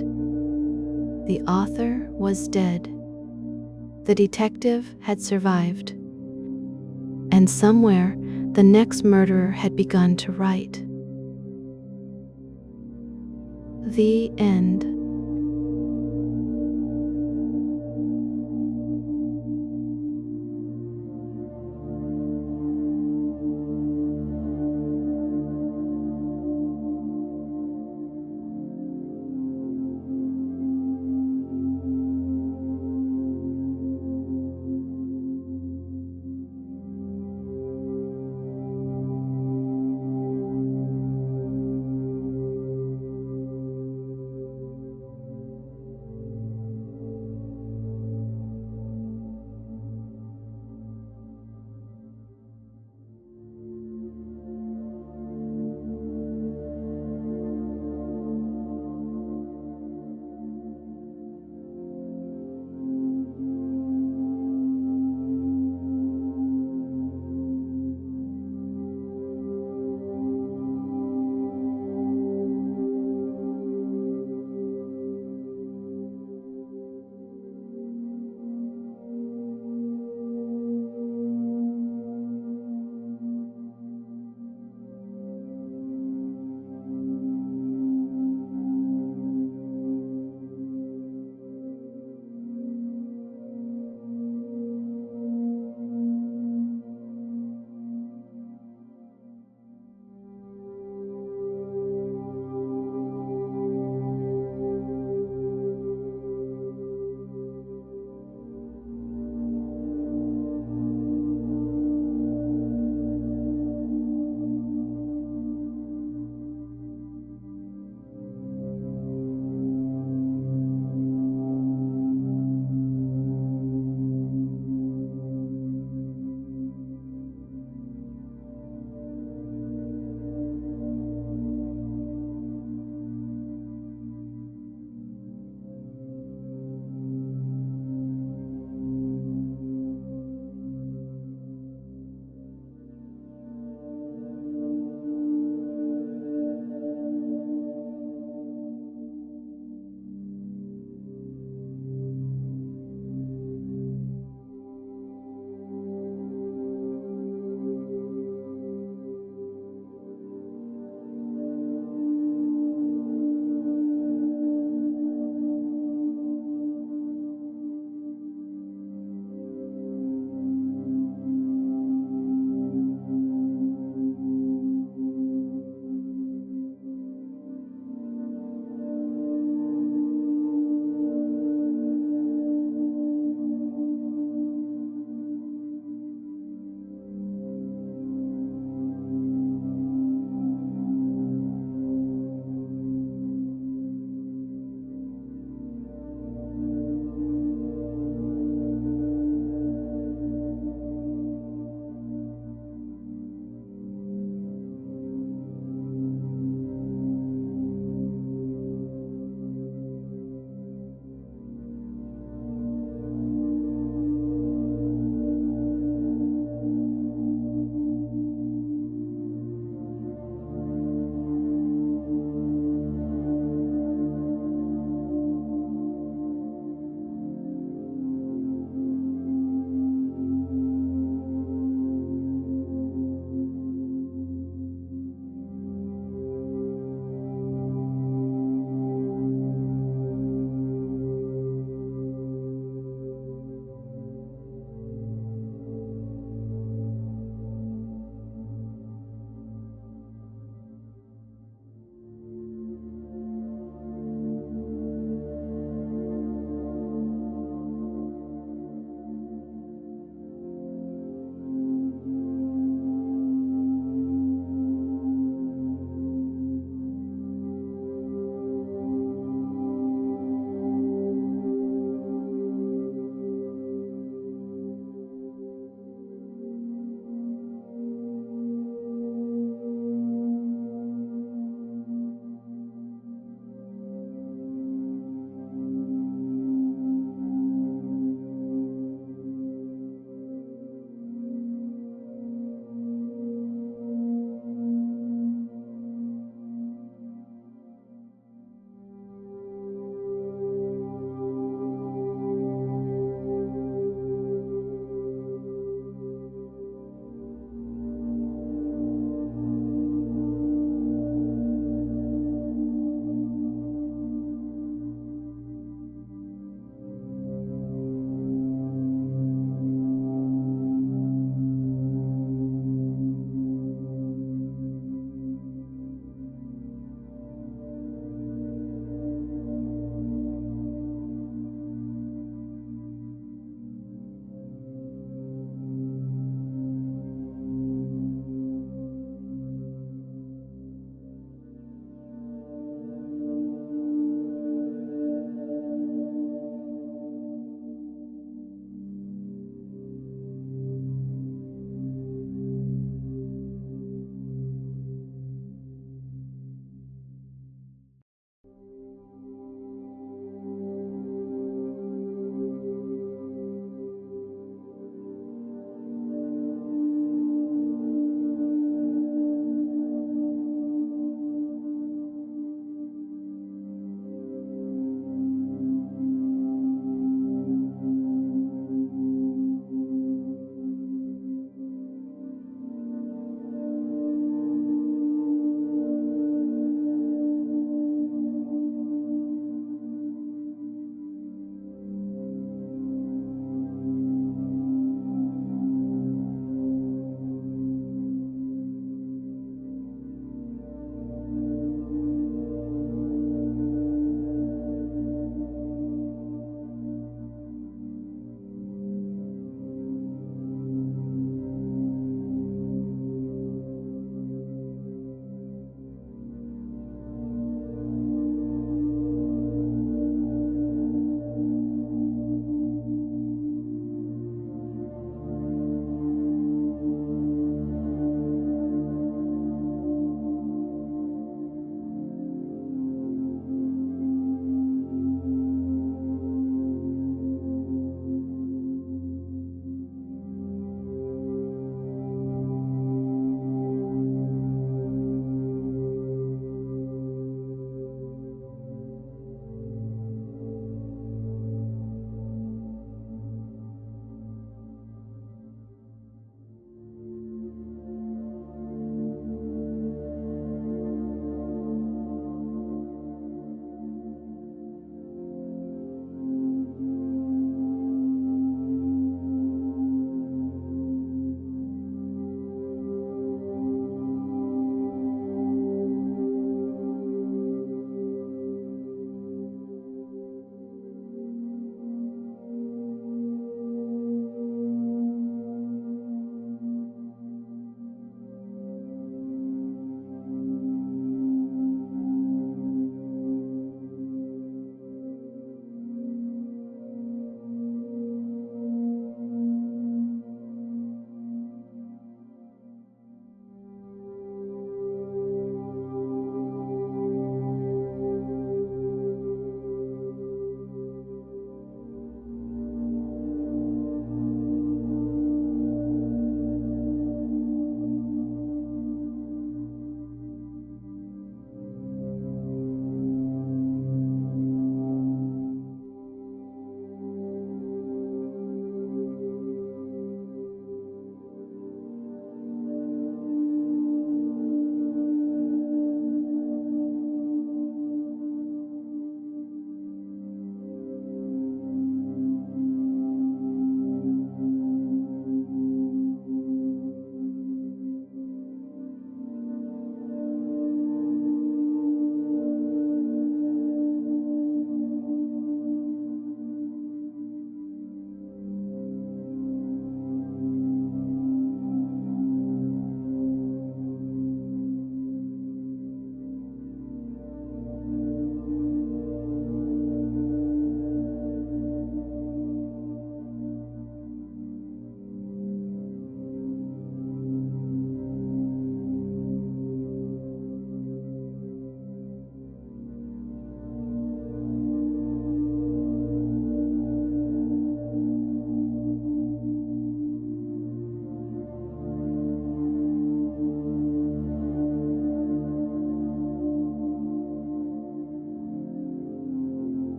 The author was dead. The detective had survived. And somewhere, the next murderer had begun to write. The end.